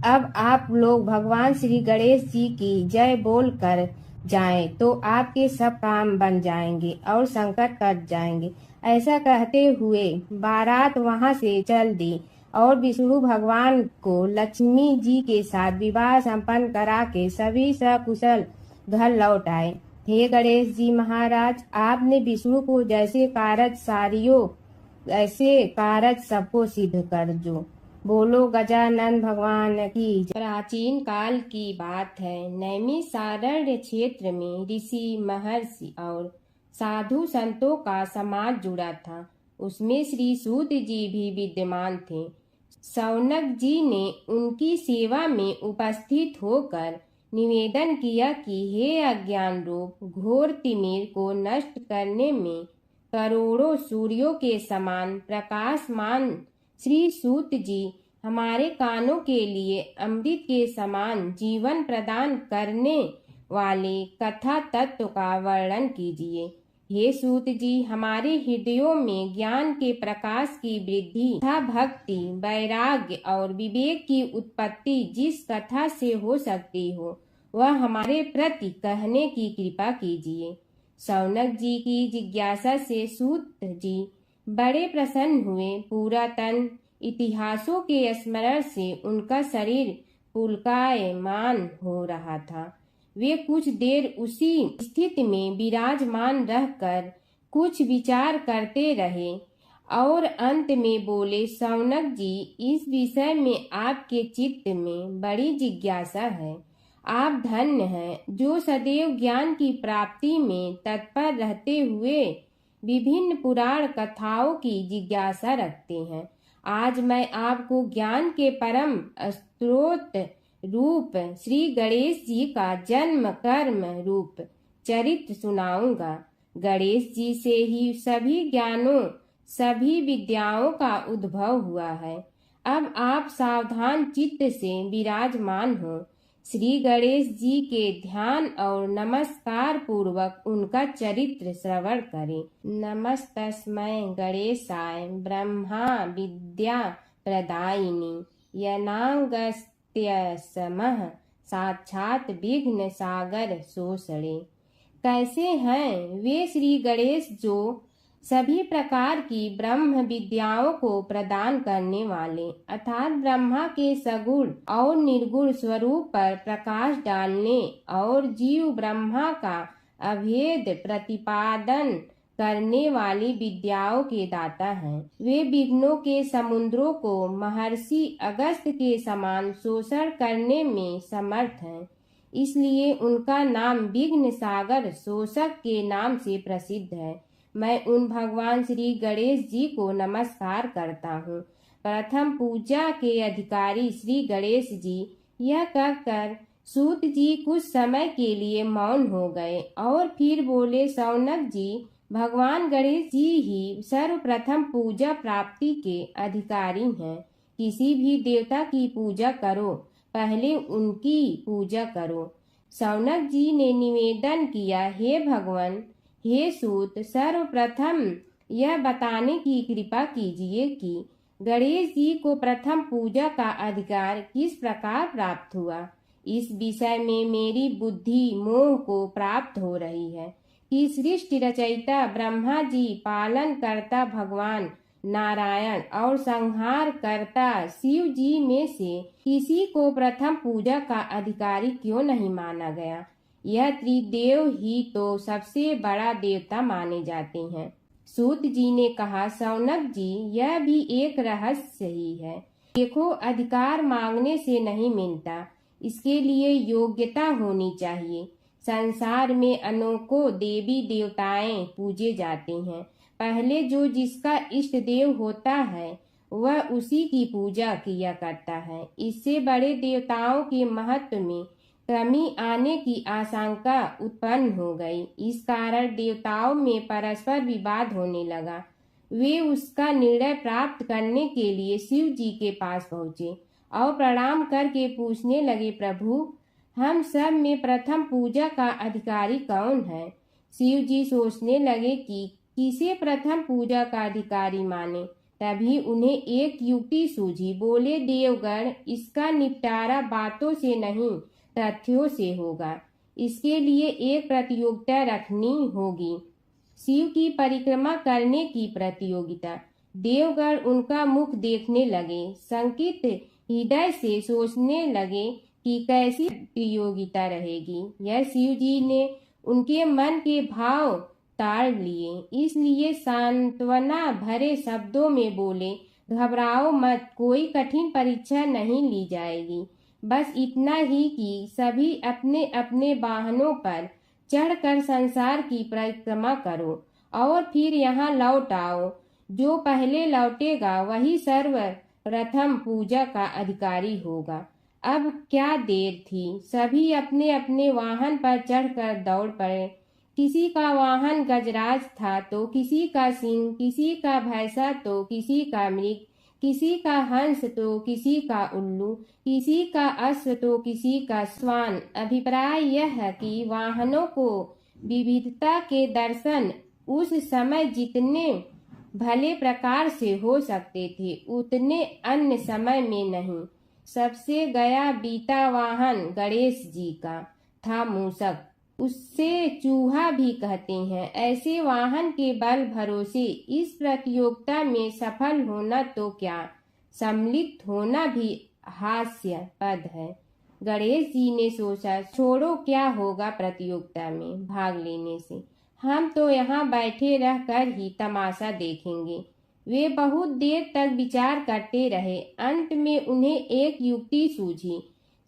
अब आप लोग भगवान श्री गणेश जी की जय बोल कर जाएं तो आपके सब काम बन जाएंगे और संकट कट जाएंगे। ऐसा कहते हुए बारात वहां से चल दी और विष्णु भगवान को लक्ष्मी जी के साथ विवाह संपन्न करा के सभी सकुशल घर लौट आए। हे गणेश जी महाराज, आपने विष्णु को जैसे कारज सारियो ऐसे कारज सबको सिद्ध कर जो। बोलो गजानन भगवान की जय। प्राचीन काल की बात है। नैमिषारण्य क्षेत्र में ऋषि, महर्षि और साधु संतों का समाज जुड़ा था। उसमें श्री सूत जी भी विद्यमान थे। शौनक जी ने उनकी सेवा में उपस्थित होकर निवेदन किया कि हे अज्ञान रूप घोर तिमिर को नष्ट करने में करोड़ों सूर्यों के समान प्रकाशमान श्री सूत जी, हमारे कानों के लिए अमृत के समान जीवन प्रदान करने वाले कथा तत्व का वर्णन कीजिए। हे सूत जी, हमारे हृदयों में ज्ञान के प्रकाश की वृद्धि तथा भक्ति, वैराग्य और विवेक की उत्पत्ति जिस कथा से हो सकती हो, वह हमारे प्रति कहने की कृपा कीजिए। शौनक जी की जिज्ञासा से सूत जी बड़े प्रसन्न हुए। पुरातन इतिहासों के स्मरण से उनका शरीर पुलकायमान हो रहा था। वे कुछ देर उसी स्थिति में विराजमान रहकर कुछ विचार करते रहे और अंत में बोले, शौनक जी, इस विषय में आपके चित्त में बड़ी जिज्ञासा है। आप धन्य हैं जो सदैव ज्ञान की प्राप्ति में तत्पर रहते हुए विभिन्न पुराण कथाओं की जिज्ञासा रखते हैं। आज मैं आपको ज्ञान के परम स्रोत रूप श्री गणेश जी का जन्म कर्म रूप चरित्र सुनाऊंगा। गणेश जी से ही सभी ज्ञानों, सभी विद्याओं का उद्भव हुआ है। अब आप सावधान चित्त से विराजमान हो। श्री गणेश जी के ध्यान और नमस्कार पूर्वक उनका चरित्र श्रवण करें। नमस्तस्मै गणेशाय ब्रह्मा विद्या प्रदायिनी यनागस्त्यसमः साक्षात विघ्न सागर सोसड़े। कैसे हैं वे श्री गणेश जो सभी प्रकार की ब्रह्म विद्याओं को प्रदान करने वाले, अर्थात ब्रह्मा के सगुण और निर्गुण स्वरूप पर प्रकाश डालने और जीव ब्रह्मा का अभेद प्रतिपादन करने वाली विद्याओं के दाता हैं। वे विघ्नों के समुद्रों को महर्षि अगस्त के समान शोषण करने में समर्थ हैं, इसलिए उनका नाम विघ्न सागर शोषक के नाम से प्रसिद्ध है। मैं उन भगवान श्री गणेश जी को नमस्कार करता हूँ। प्रथम पूजा के अधिकारी श्री गणेश जी, यह कहकर सूत जी कुछ समय के लिए मौन हो गए और फिर बोले, शौनक जी, भगवान गणेश जी ही सर्वप्रथम पूजा प्राप्ति के अधिकारी हैं। किसी भी देवता की पूजा करो, पहले उनकी पूजा करो। शौनक जी ने निवेदन किया, हे भगवान, हे सूत, सर्वप्रथम यह बताने की कृपा कीजिए कि गणेश जी को प्रथम पूजा का अधिकार किस प्रकार प्राप्त हुआ। इस विषय में मेरी बुद्धि मोह को प्राप्त हो रही है कि सृष्टि रचयिता ब्रह्मा जी, पालन करता भगवान नारायण और संहार करता शिव जी में से किसी को प्रथम पूजा का अधिकारी क्यों नहीं माना गया। यह त्रिदेव ही तो सबसे बड़ा देवता माने जाते हैं। सूत जी ने कहा, शौनक जी, यह भी एक रहस्य ही है। देखो, अधिकार मांगने से नहीं मिलता, इसके लिए योग्यता होनी चाहिए। संसार में अनेकों देवी देवताएं पूजे जाते हैं। पहले जो जिसका इष्ट देव होता है वह उसी की पूजा किया करता है। इससे बड़े देवताओं के महत्व में कमी आने की आशंका उत्पन्न हो गई। इस कारण देवताओं में परस्पर विवाद होने लगा। वे उसका निर्णय प्राप्त करने के लिए शिव जी के पास पहुँचे और प्रणाम करके पूछने लगे, प्रभु, हम सब में प्रथम पूजा का अधिकारी कौन है? शिव जी सोचने लगे कि किसे प्रथम पूजा का अधिकारी माने। तभी उन्हें एक युक्ति सूझी। बोले, देवगण, इसका निपटारा बातों से नहीं तथ्यों से होगा। इसके लिए एक प्रतियोगिता रखनी होगी, शिव की परिक्रमा करने की प्रतियोगिता। देवगण उनका मुख देखने लगे, शंकित हृदय से सोचने लगे कि कैसी प्रतियोगिता रहेगी। यह शिव जी ने उनके मन के भाव ताड़ लिए, इसलिए सांत्वना भरे शब्दों में बोले, घबराओ मत, कोई कठिन परीक्षा नहीं ली जाएगी। बस इतना ही कि सभी अपने अपने वाहनों पर चढ़कर संसार की परिक्रमा करो और फिर यहाँ लौट आओ। जो पहले लौटेगा वही सर्वप्रथम पूजा का अधिकारी होगा। अब क्या देर थी, सभी अपने अपने वाहन पर चढ़कर दौड़ पड़े। किसी का वाहन गजराज था तो किसी का सिंह, किसी का भैंसा तो किसी का मृग, किसी का हंस तो किसी का उल्लू, किसी का अश्व तो किसी का श्वान। अभिप्राय यह है कि वाहनों को विविधता के दर्शन उस समय जितने भले प्रकार से हो सकते थे उतने अन्य समय में नहीं। सबसे गया बीता वाहन गणेश जी का था मूषक, उससे चूहा भी कहते हैं। ऐसे वाहन के बल भरोसे इस प्रतियोगिता में सफल होना तो क्या, सम्मिलित होना भी हास्यास्पद है। गणेश जी ने सोचा, छोड़ो, क्या होगा प्रतियोगिता में भाग लेने से, हम तो यहाँ बैठे रहकर ही तमाशा देखेंगे। वे बहुत देर तक विचार करते रहे। अंत में उन्हें एक युक्ति सूझी।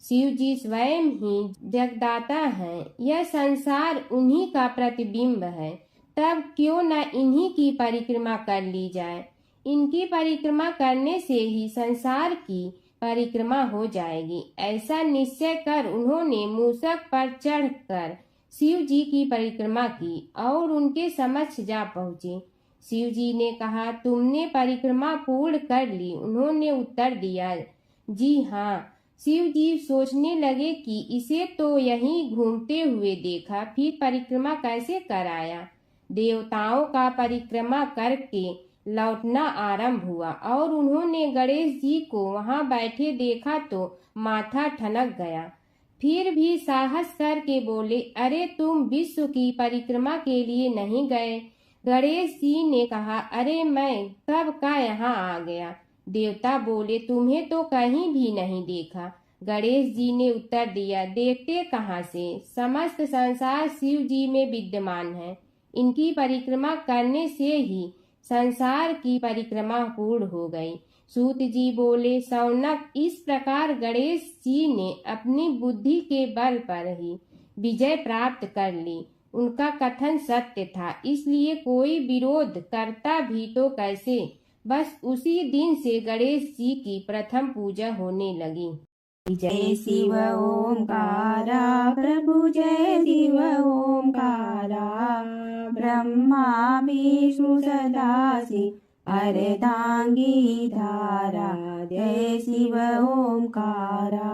शिव जी स्वयं ही जगदाता हैं, यह संसार उन्हीं का प्रतिबिंब है, तब क्यों न इन्हीं की परिक्रमा कर ली जाए। इनकी परिक्रमा करने से ही संसार की परिक्रमा हो जाएगी। ऐसा निश्चय कर उन्होंने मूषक पर चढ़कर शिव जी की परिक्रमा की और उनके समक्ष जा पहुँचे। शिव जी ने कहा, तुमने परिक्रमा पूर्ण कर ली? उन्होंने उत्तर दिया, जी हाँ। शिव जी सोचने लगे कि इसे तो यहीं घूमते हुए देखा, फिर परिक्रमा कैसे कराया। देवताओं का परिक्रमा करके लौटना आरंभ हुआ और उन्होंने गणेश जी को वहां बैठे देखा तो माथा ठनक गया। फिर भी साहस करके बोले, अरे तुम विश्व की परिक्रमा के लिए नहीं गए? गणेश जी ने कहा, अरे मैं कब का यहाँ आ गया। देवता बोले, तुम्हें तो कहीं भी नहीं देखा। गणेश जी ने उत्तर दिया, देखते कहाँ से, समस्त संसार शिव जी में विद्यमान है। इनकी परिक्रमा करने से ही संसार की परिक्रमा पूर्ण हो गई। सूत जी बोले, शौनक, इस प्रकार गणेश जी ने अपनी बुद्धि के बल पर ही विजय प्राप्त कर ली। उनका कथन सत्य था, इसलिए कोई विरोध करता भी तो कैसे। बस उसी दिन से गणेश जी की प्रथम पूजा होने लगी। जय शिव ओंकारा प्रभु, जय शिव ओंकारा, ब्रह्मा विष्णु सदाशिव अर्धांगी धारा। जय शिव ओंकारा,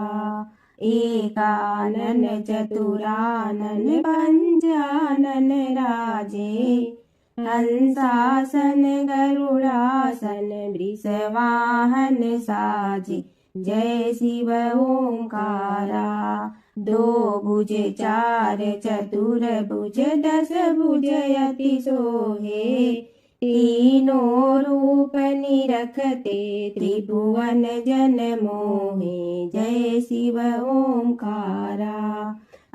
एकानन चतुरानन पंचानन राजे, हंसासन गरुड़ासन वृषवाहन साजे। जय शिव ओंकारा, दो भुज चार चतुर भुज दस भुज अति सोहे, तीनों रूप निरखते त्रिभुवन जन मोहे। जय शिव ओंकारा,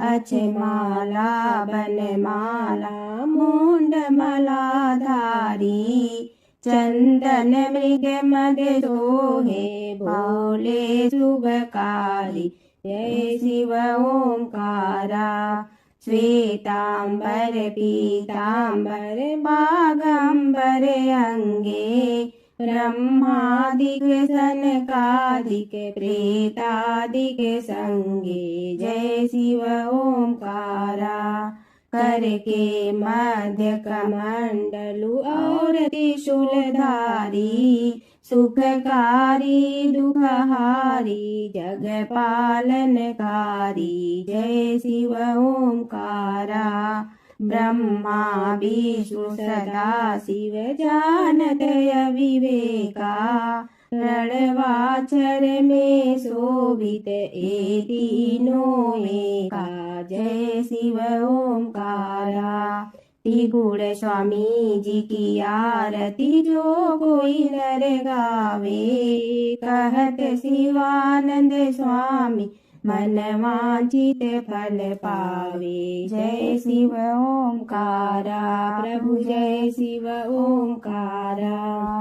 अक्षमाला बनमाला मुंडमाला धारी, चंदन मृग मद सोहे भोले शुभकारी। जय शिव ओंकारा, श्वेतांबर पीतांबर बागंबर अंगे, ब्रह्मादिक सनकादिक प्रेतादिक संगे जय शिव ओंकारा। करके मध्य कमंडलु और त्रिशूलधारी सुखकारी दुखहारी जग पालनकारी जय शिव ओंकारा। ब्रह्मा विष्णु सदा शिव जानत अविवेका रणवाचर में शोभित ए तीनों एका जय शिव ओंकारा। त्रिगुण स्वामी जी की आरती जो कोई नर गावे कहत शिवानंद स्वामी मन वांछित फल पावे जय शिव ओंकारा। प्रभु जय शिव ओंकारा।